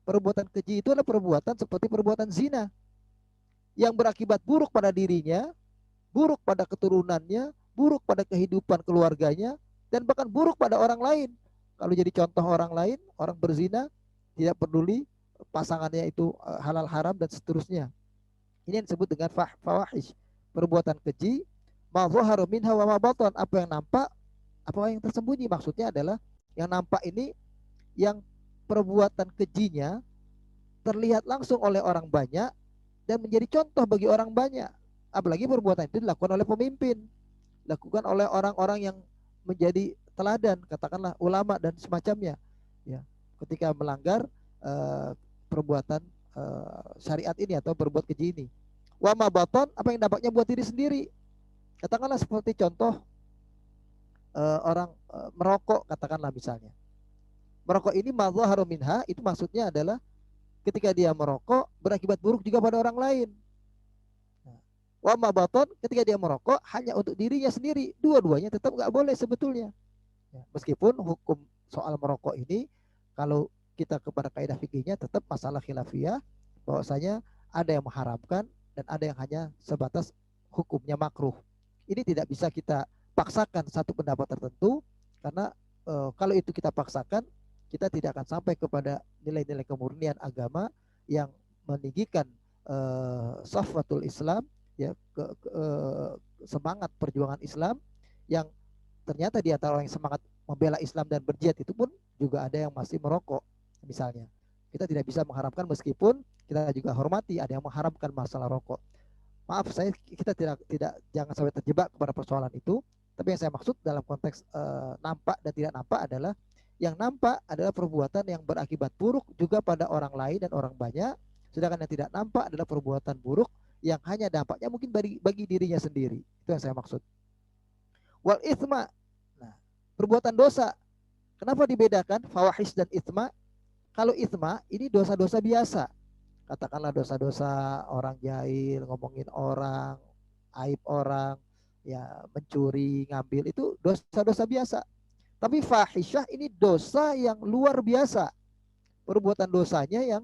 Perbuatan keji itu adalah perbuatan seperti perbuatan zina yang berakibat buruk pada dirinya, buruk pada keturunannya, buruk pada kehidupan keluarganya, dan bahkan buruk pada orang lain. Kalau jadi contoh orang lain, orang berzina, tidak peduli pasangannya itu halal haram dan seterusnya. Ini yang disebut dengan fawahish, perbuatan keji, ma dhahara minha wa ma batan, apa yang nampak, apa yang tersembunyi. Maksudnya adalah yang nampak ini yang perbuatan kejinya terlihat langsung oleh orang banyak dan menjadi contoh bagi orang banyak. Apalagi perbuatan itu dilakukan oleh pemimpin, dilakukan oleh orang-orang yang menjadi teladan, katakanlah ulama dan semacamnya. Ya, ketika melanggar perbuatan syariat ini atau berbuat keji ini. Wa ma baton, apa yang dampaknya buat diri sendiri. Katakanlah seperti contoh orang merokok, katakanlah misalnya. Merokok ini ma dhahara minha, itu maksudnya adalah ketika dia merokok berakibat buruk juga pada orang lain. Wa ma baton, ketika dia merokok hanya untuk dirinya sendiri. Dua-duanya tetap nggak boleh sebetulnya. Meskipun hukum soal merokok ini, kalau kita kepada kaidah fikihnya tetap masalah khilafiyah, bahwasanya ada yang mengharamkan dan ada yang hanya sebatas hukumnya makruh. Ini tidak bisa kita paksakan satu pendapat tertentu, karena kalau itu kita paksakan, kita tidak akan sampai kepada nilai-nilai kemurnian agama yang meninggikan safwatul Islam, ya, semangat perjuangan Islam, yang ternyata di antara orang yang semangat membela Islam dan berjihad itu pun juga ada yang masih merokok misalnya. Kita tidak bisa mengharapkan, meskipun kita juga hormati ada yang mengharamkan masalah rokok. Maaf, kita tidak jangan sampai terjebak kepada persoalan itu. Tapi yang saya maksud dalam konteks nampak dan tidak nampak adalah, yang nampak adalah perbuatan yang berakibat buruk juga pada orang lain dan orang banyak, sedangkan yang tidak nampak adalah perbuatan buruk yang hanya dampaknya mungkin bagi dirinya sendiri. Itu yang saya maksud. Wal ithma, nah, perbuatan dosa. Kenapa dibedakan fawahish dan ithma? Kalau ithma ini dosa-dosa biasa, katakanlah dosa-dosa orang jahil, ngomongin orang, aib orang, ya, mencuri, ngambil, itu dosa-dosa biasa. Tapi fahisyah ini dosa yang luar biasa. Perbuatan dosanya yang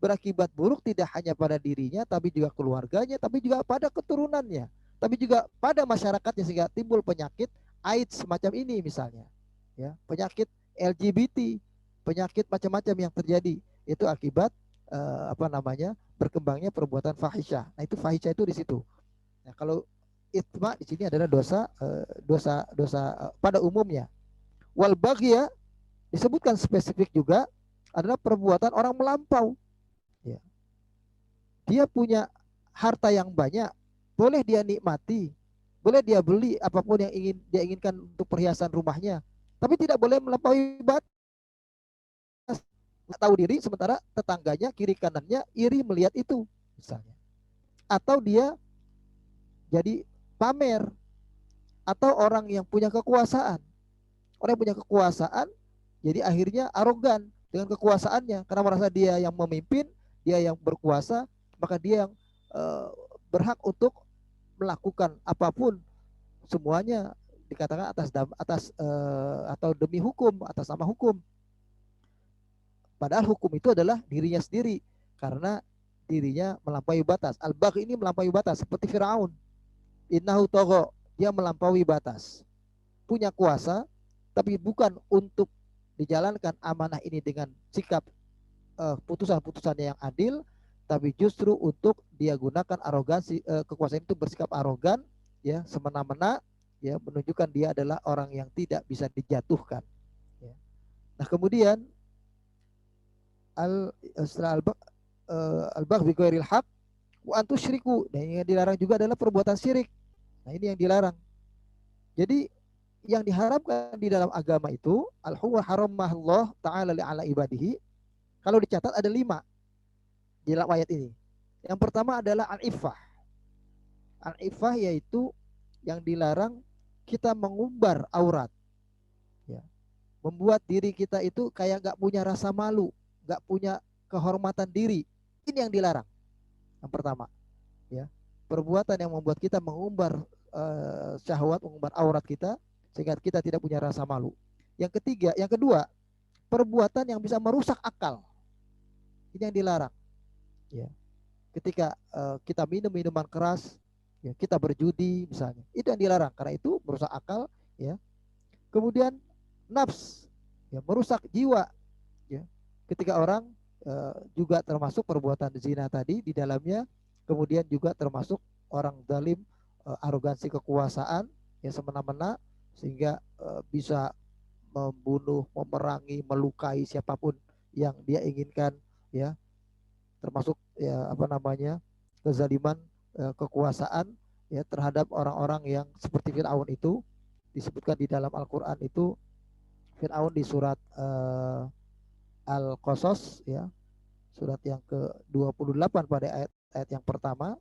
berakibat buruk tidak hanya pada dirinya, tapi juga keluarganya, tapi juga pada keturunannya, tapi juga pada masyarakatnya, sehingga timbul penyakit AIDS semacam ini misalnya, ya, penyakit LGBT, penyakit macam-macam yang terjadi itu akibat berkembangnya perbuatan fahisyah. Nah itu fahisyah itu di situ. Nah kalau itma di sini adalah dosa pada umumnya. Wal baghya disebutkan spesifik juga adalah perbuatan orang melampau. Ya. Dia punya harta yang banyak, boleh dia nikmati, boleh dia beli apapun yang ingin dia inginkan untuk perhiasan rumahnya, tapi tidak boleh melampaui batas. Nggak tahu diri, sementara tetangganya kiri kanannya iri melihat itu, misalnya. Atau dia jadi pamer, atau orang yang punya kekuasaan. Orang yang punya kekuasaan, jadi akhirnya arogan dengan kekuasaannya karena merasa dia yang memimpin, dia yang berkuasa, maka dia yang eh, berhak untuk melakukan apapun, semuanya dikatakan atau demi hukum, atas nama hukum. Padahal hukum itu adalah dirinya sendiri karena dirinya melampaui batas. Al-baghi ini melampaui batas seperti Firaun. Innahu tagha, dia melampaui batas. Punya kuasa tapi bukan untuk dijalankan amanah ini dengan sikap putusan-putusannya yang adil, tapi justru untuk dia gunakan arogansi, kekuasaan itu bersikap arogan, ya, semena-mena, ya, menunjukkan dia adalah orang yang tidak bisa dijatuhkan. Ya. Nah kemudian setelah al-baghi ghairil haq wa antusyriku, dan yang dilarang juga adalah perbuatan syirik. Nah ini yang dilarang. Jadi yang diharamkan di dalam agama itu al-huwa haramahullah ta'ala ala ibadihi. Kalau dicatat ada 5 di dalam ayat ini. Yang pertama adalah al-iffah. Al-iffah yaitu yang dilarang kita mengumbar aurat, ya. Membuat diri kita itu kayak gak punya rasa malu, gak punya kehormatan diri. Ini yang dilarang. Yang pertama, ya. Perbuatan yang membuat kita mengumbar syahwat, mengumbar aurat kita sehingga kita tidak punya rasa malu. Yang kedua, perbuatan yang bisa merusak akal. Ini yang dilarang. Ya. Ketika kita minum minuman keras, ya, kita berjudi misalnya, itu yang dilarang karena itu merusak akal, ya. Kemudian nafs, ya, merusak jiwa, ya. Ketika orang juga termasuk perbuatan zina tadi di dalamnya, kemudian juga termasuk orang zalim, arogansi kekuasaan, ya, semena-mena sehingga bisa membunuh, memerangi, melukai siapapun yang dia inginkan, ya, termasuk, ya, kezaliman, kekuasaan, ya, terhadap orang-orang yang seperti Firaun itu disebutkan di dalam Al-Qur'an itu. Firaun di surat Al-Qasas, ya, surat yang ke-28 pada ayat yang pertama.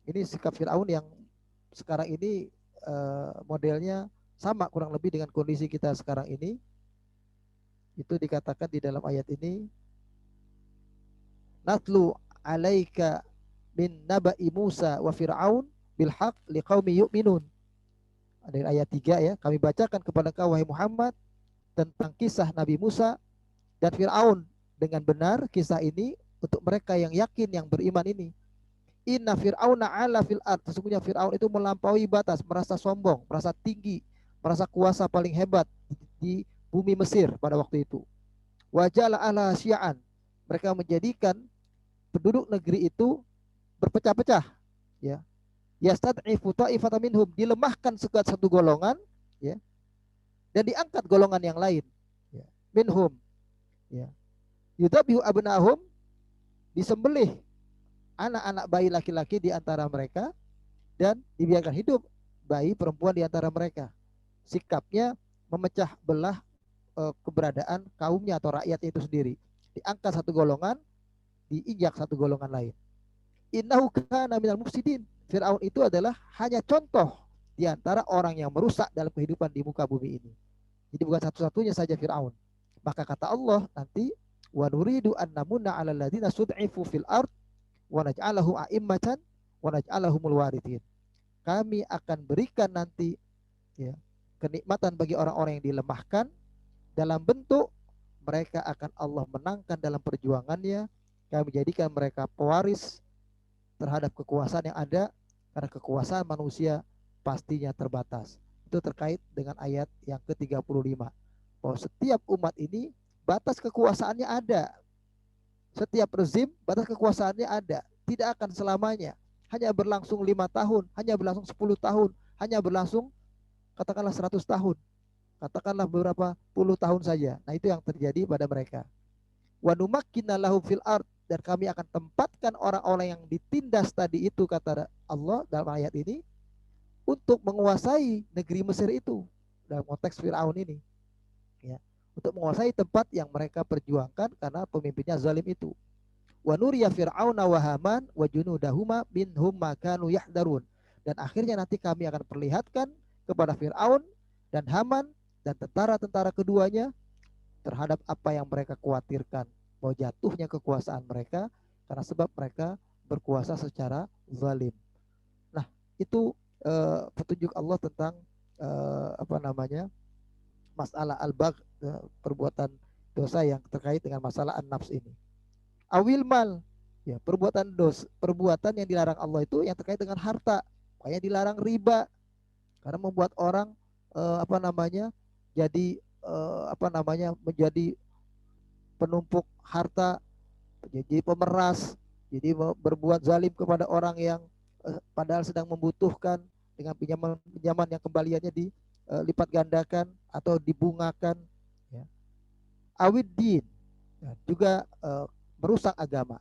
Ini sikap Firaun yang sekarang ini modelnya sama kurang lebih dengan kondisi kita sekarang ini. Itu dikatakan di dalam ayat ini, natlu alaika min naba'i Musa wa Fir'aun bil haq liqaumi yu'minun. Ada ayat 3, ya. Kami bacakan kepada kau wahai Muhammad tentang kisah Nabi Musa dan Fir'aun dengan benar kisah ini untuk mereka yang yakin, yang beriman ini. Inna fir'auna ala fil ard, sesungguhnya Fir'aun itu melampaui batas, merasa sombong, merasa tinggi, merasa kuasa paling hebat di bumi Mesir pada waktu itu. Wajala ala syi'an, mereka menjadikan penduduk negeri itu berpecah-pecah, ya. Yastad'ifu ta'ifatan minhum, dilemahkan satu golongan, ya, dan diangkat golongan yang lain, ya. Minhum, ya. Yudabihu abnahum, disembelih anak-anak bayi laki-laki di antara mereka dan dibiarkan hidup bayi perempuan di antara mereka. Sikapnya memecah belah keberadaan kaumnya atau rakyatnya itu sendiri. Diangkat satu golongan, diinjak satu golongan lain. Innahu kana minal mufsidin. Firaun itu adalah hanya contoh di antara orang yang merusak dalam kehidupan di muka bumi ini. Jadi bukan satu-satunya saja Firaun. Maka kata Allah nanti, wa nuridu an namunna 'alal ladzina sud'ifu fil ard wa naj'alahu a'immatan wa naj'alahumul warithin. Kami akan berikan nanti, ya, kenikmatan bagi orang-orang yang dilemahkan dalam bentuk mereka akan Allah menangkan dalam perjuangannya. Kami jadikan mereka pewaris terhadap kekuasaan yang ada karena kekuasaan manusia pastinya terbatas. Itu terkait dengan ayat yang ke-35 bahwa setiap umat ini batas kekuasaannya ada. Setiap rezim batas kekuasaannya ada, tidak akan selamanya. Hanya berlangsung 5 tahun, hanya berlangsung 10 tahun, hanya berlangsung katakanlah 100 tahun, katakanlah beberapa puluh tahun saja. Nah, itu yang terjadi pada mereka. Wa numakkinna lahum fil ard, dan kami akan tempatkan orang-orang yang ditindas tadi itu, kata Allah dalam ayat ini, untuk menguasai negeri Mesir itu, dalam konteks Firaun ini, ya, untuk menguasai tempat yang mereka perjuangkan karena pemimpinnya zalim itu. Wa nuriya fir'auna wa haman wa junudahuma minhum ma kanu yahdarun, dan akhirnya nanti kami akan perlihatkan kepada Fir'aun dan Haman dan tentara-tentara keduanya terhadap apa yang mereka khawatirkan, bahwa jatuhnya kekuasaan mereka karena sebab mereka berkuasa secara zalim. Nah, itu petunjuk Allah tentang apa namanya, masalah al-bagh, perbuatan dosa yang terkait dengan masalah an-nafs ini. Awil mal, ya, perbuatan yang dilarang Allah itu yang terkait dengan harta. Makanya dilarang riba karena membuat orang apa namanya, jadi apa namanya, menjadi penumpuk harta, jadi pemeras, jadi berbuat zalim kepada orang yang padahal sedang membutuhkan, dengan pinjaman yang kembaliannya dilipat gandakan atau dibungakan, ya. Awiddin, ya, juga merusak agama.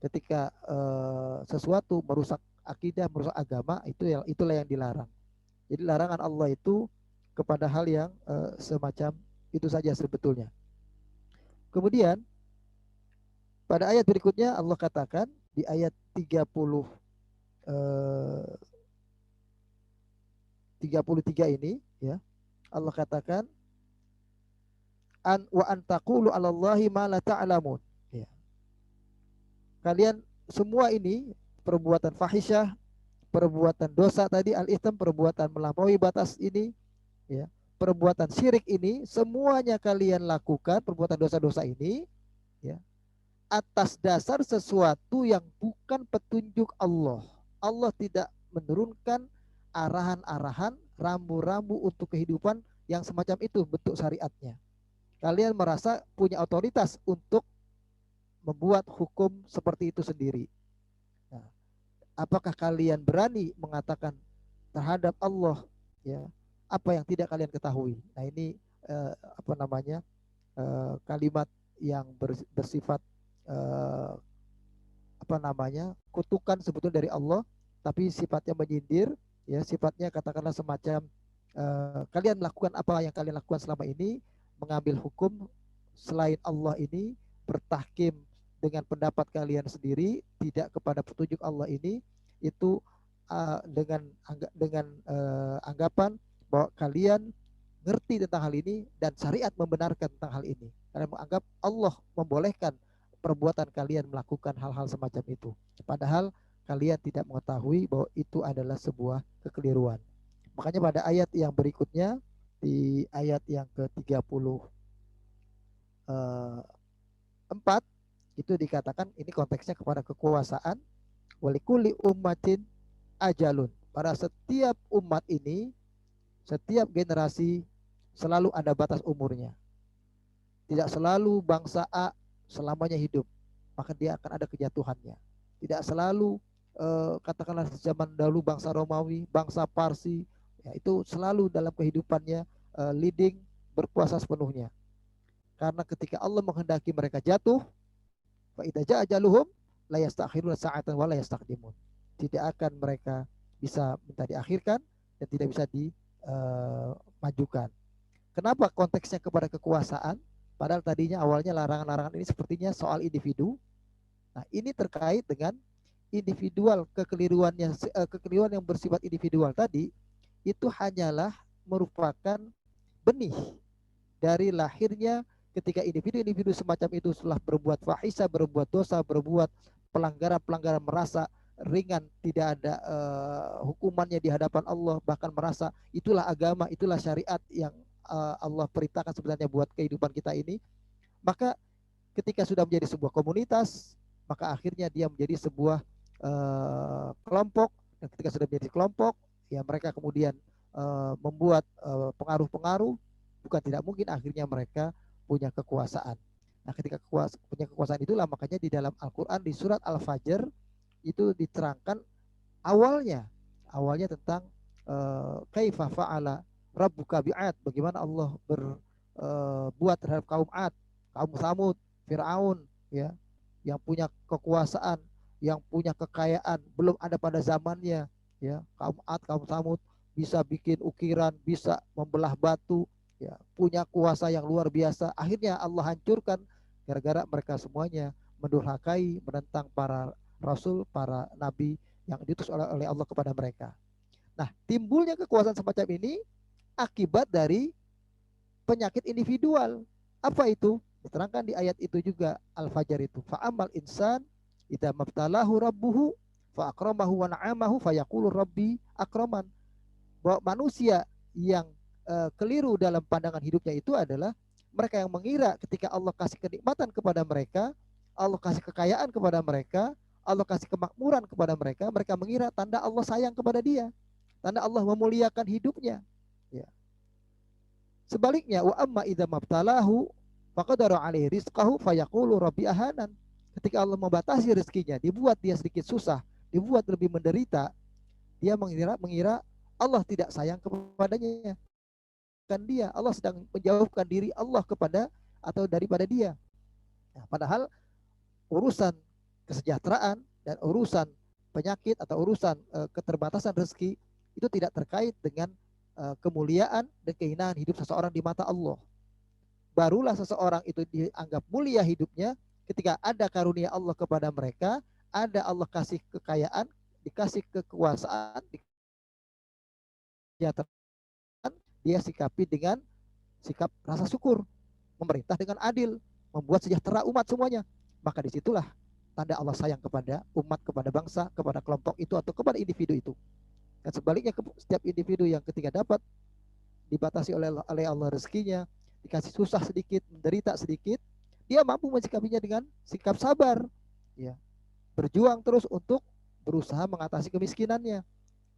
Ketika sesuatu merusak akidah, merusak agama, itulah yang dilarang. Jadi larangan Allah itu kepada hal yang semacam itu saja sebetulnya. Kemudian pada ayat berikutnya Allah katakan di ayat 33 ini, ya, Allah katakan wa antaqulu 'alallahi ma la ta'lamun. Ya. Kalian semua ini perbuatan fahisyah, perbuatan dosa tadi, al-itham, perbuatan melampaui batas ini, ya, perbuatan syirik ini, semuanya kalian lakukan perbuatan dosa-dosa ini, ya, atas dasar sesuatu yang bukan petunjuk Allah. Allah tidak menurunkan arahan-arahan, rambu-rambu untuk kehidupan yang semacam itu bentuk syariatnya. Kalian merasa punya otoritas untuk membuat hukum seperti itu sendiri. Nah, apakah kalian berani mengatakan terhadap Allah, ya, apa yang tidak kalian ketahui? Nah, ini apa namanya, kalimat yang bersifat apa namanya, kutukan sebetulnya dari Allah, tapi sifatnya menyindir, ya, sifatnya katakanlah semacam kalian melakukan apa yang kalian lakukan selama ini, mengambil hukum selain Allah ini, bertahkim dengan pendapat kalian sendiri, tidak kepada petunjuk Allah ini, itu dengan anggapan bahwa kalian ngerti tentang hal ini dan syariat membenarkan tentang hal ini. Kalian menganggap Allah membolehkan perbuatan kalian melakukan hal-hal semacam itu, padahal kalian tidak mengetahui bahwa itu adalah sebuah kekeliruan. Makanya pada ayat yang berikutnya, di ayat yang ke-34, itu dikatakan, ini konteksnya kepada kekuasaan, walikuli ummatin ajalun, pada setiap umat ini, setiap generasi selalu ada batas umurnya. Tidak selalu bangsa A selamanya hidup, maka dia akan ada kejatuhannya. Tidak selalu katakanlah zaman dahulu bangsa Romawi, bangsa Parsi, ya, itu selalu dalam kehidupannya leading, berkuasa sepenuhnya. Karena ketika Allah menghendaki mereka jatuh, fa idza jaa ajaluhum la yastakhiruna sa'atan wa la yastaqdimun. Tidak akan mereka bisa minta diakhirkan dan tidak bisa dimajukan. Kenapa konteksnya kepada kekuasaan? Padahal tadinya awalnya larangan-larangan ini sepertinya soal individu. Nah, ini terkait dengan individual, kekeliruan yang bersifat individual tadi, itu hanyalah merupakan benih dari lahirnya ketika individu-individu semacam itu setelah berbuat fahisha, berbuat dosa, berbuat pelanggaran-pelanggaran, merasa ringan, tidak ada hukumannya di hadapan Allah, bahkan merasa itulah agama, itulah syariat yang Allah perintahkan sebenarnya buat kehidupan kita ini. Maka ketika sudah menjadi sebuah komunitas, maka akhirnya dia menjadi sebuah kelompok, dan ketika sudah menjadi kelompok, ya mereka kemudian membuat pengaruh-pengaruh, bukan tidak mungkin akhirnya mereka punya kekuasaan. Nah, ketika punya kekuasaan itulah makanya di dalam Al-Quran di surat Al-Fajr itu diterangkan awalnya tentang kaifa fa'ala rabbuka bi'ad, bagaimana Allah berbuat terhadap kaum Ad, kaum Samud, Firaun, ya, yang punya kekuasaan, yang punya kekayaan belum ada pada zamannya, ya, kaum Ad, kaum Samud bisa bikin ukiran, bisa membelah batu, ya, punya kuasa yang luar biasa. Akhirnya Allah hancurkan gara-gara mereka semuanya mendurhakai, menentang para rasul, para nabi yang diutus oleh Allah kepada mereka. Nah, timbulnya kekuasaan semacam ini akibat dari penyakit individual. Apa itu? Diterangkan di ayat itu juga, Al-Fajr itu. Fa'amal insan idza mabtalahu rabbuhu fa akramahu wa na'amahu fa yaqulu rabbi akraman. Bahwa manusia yang keliru dalam pandangan hidupnya itu adalah mereka yang mengira ketika Allah kasih kenikmatan kepada mereka, Allah kasih kekayaan kepada mereka, Allah kasih kemakmuran kepada mereka, mereka mengira tanda Allah sayang kepada dia, tanda Allah memuliakan hidupnya. Ya. Sebaliknya, wa amma idza mabtalahu faqadara alaihi rizqahu fayaqulu rabbi ahanan. Ketika Allah membatasi rezekinya, dibuat dia sedikit susah, dibuat lebih menderita, dia mengira Allah tidak sayang kepadanya. Kan dia, Allah sedang menjauhkan diri Allah kepada atau daripada dia. Nah, padahal urusan kesejahteraan dan urusan penyakit atau urusan keterbatasan rezeki itu tidak terkait dengan kemuliaan dan kehinaan hidup seseorang di mata Allah. Barulah seseorang itu dianggap mulia hidupnya ketika ada karunia Allah kepada mereka, ada Allah kasih kekayaan, dikasih kekuasaan, kesejahteraan, dia sikapi dengan sikap rasa syukur, memerintah dengan adil, membuat sejahtera umat semuanya. Maka disitulah tanda Allah sayang kepada umat, kepada bangsa, kepada kelompok itu atau kepada individu itu. Dan sebaliknya setiap individu yang ketika dapat dibatasi oleh Allah rezekinya, dikasih susah sedikit, menderita sedikit, dia mampu mensikapinya dengan sikap sabar, ya, berjuang terus untuk berusaha mengatasi kemiskinannya.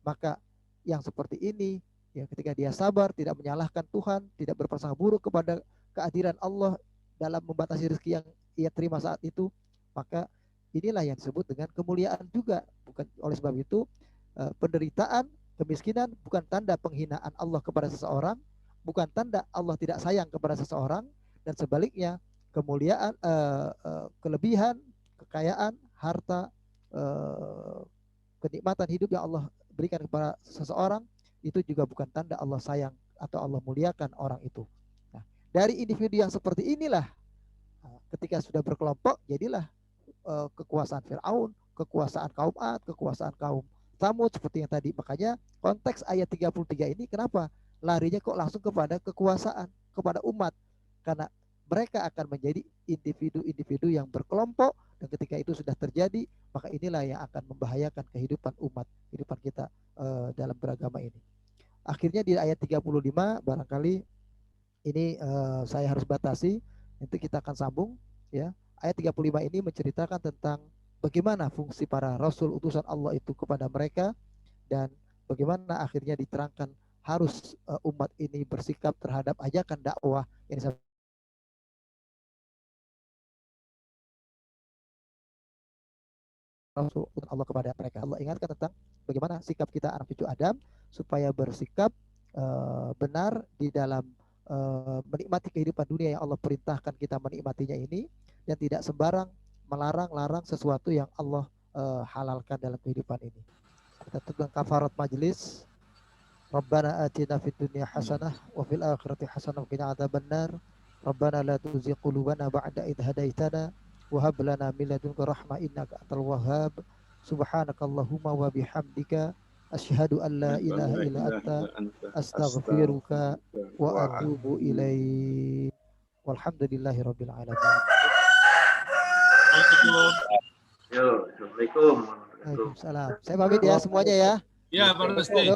Maka yang seperti ini, ya, ketika dia sabar, tidak menyalahkan Tuhan, tidak berprasangka buruk kepada keadilan Allah dalam membatasi rezeki yang ia terima saat itu, maka inilah yang disebut dengan kemuliaan juga. Bukan oleh sebab itu penderitaan, kemiskinan bukan tanda penghinaan Allah kepada seseorang, bukan tanda Allah tidak sayang kepada seseorang, dan sebaliknya kemuliaan, kelebihan, kekayaan, harta, kenikmatan hidup yang Allah berikan kepada seseorang itu juga bukan tanda Allah sayang atau Allah muliakan orang itu. Nah, dari individu yang seperti inilah ketika sudah berkelompok jadilah kekuasaan Firaun, kekuasaan kaum Ad, kekuasaan kaum Samud seperti yang tadi. Makanya konteks ayat 33 ini kenapa larinya kok langsung kepada kekuasaan, kepada umat, karena mereka akan menjadi individu-individu yang berkelompok, dan ketika itu sudah terjadi maka inilah yang akan membahayakan kehidupan umat, kehidupan kita dalam beragama ini. Akhirnya di ayat 35 barangkali ini saya harus batasi, nanti kita akan sambung, ya. Ayat 35 ini menceritakan tentang bagaimana fungsi para rasul utusan Allah itu kepada mereka, dan bagaimana akhirnya diterangkan harus umat ini bersikap terhadap ajakan dakwah yang disampaikan Rasul Allah kepada mereka. Allah ingatkan tentang bagaimana sikap kita anak cucu Adam supaya bersikap benar di dalam menikmati kehidupan dunia yang Allah perintahkan kita menikmatinya ini, dan tidak sembarang melarang-larang sesuatu yang Allah halalkan dalam kehidupan ini. Kita tegang kafarat majelis. Rabbana atina fid dunya hasanah wa fil akhirati hasanah wa qina adzabannar. Rabbana la tuzigh qulubana ba'da idh hadaitana wa hab lana min ladunka rahmah innaka antal wahhab. Subhanakallahumma wa bihamdika asyhadu an la ilaha illa anta astaghfiruka wa atubu ilaik. Walhamdulillahi rabbil alamin. Assalamualaikum. Waalaikumsalam. Saya pamit ya semuanya ya. Ya, Pak Rusdi.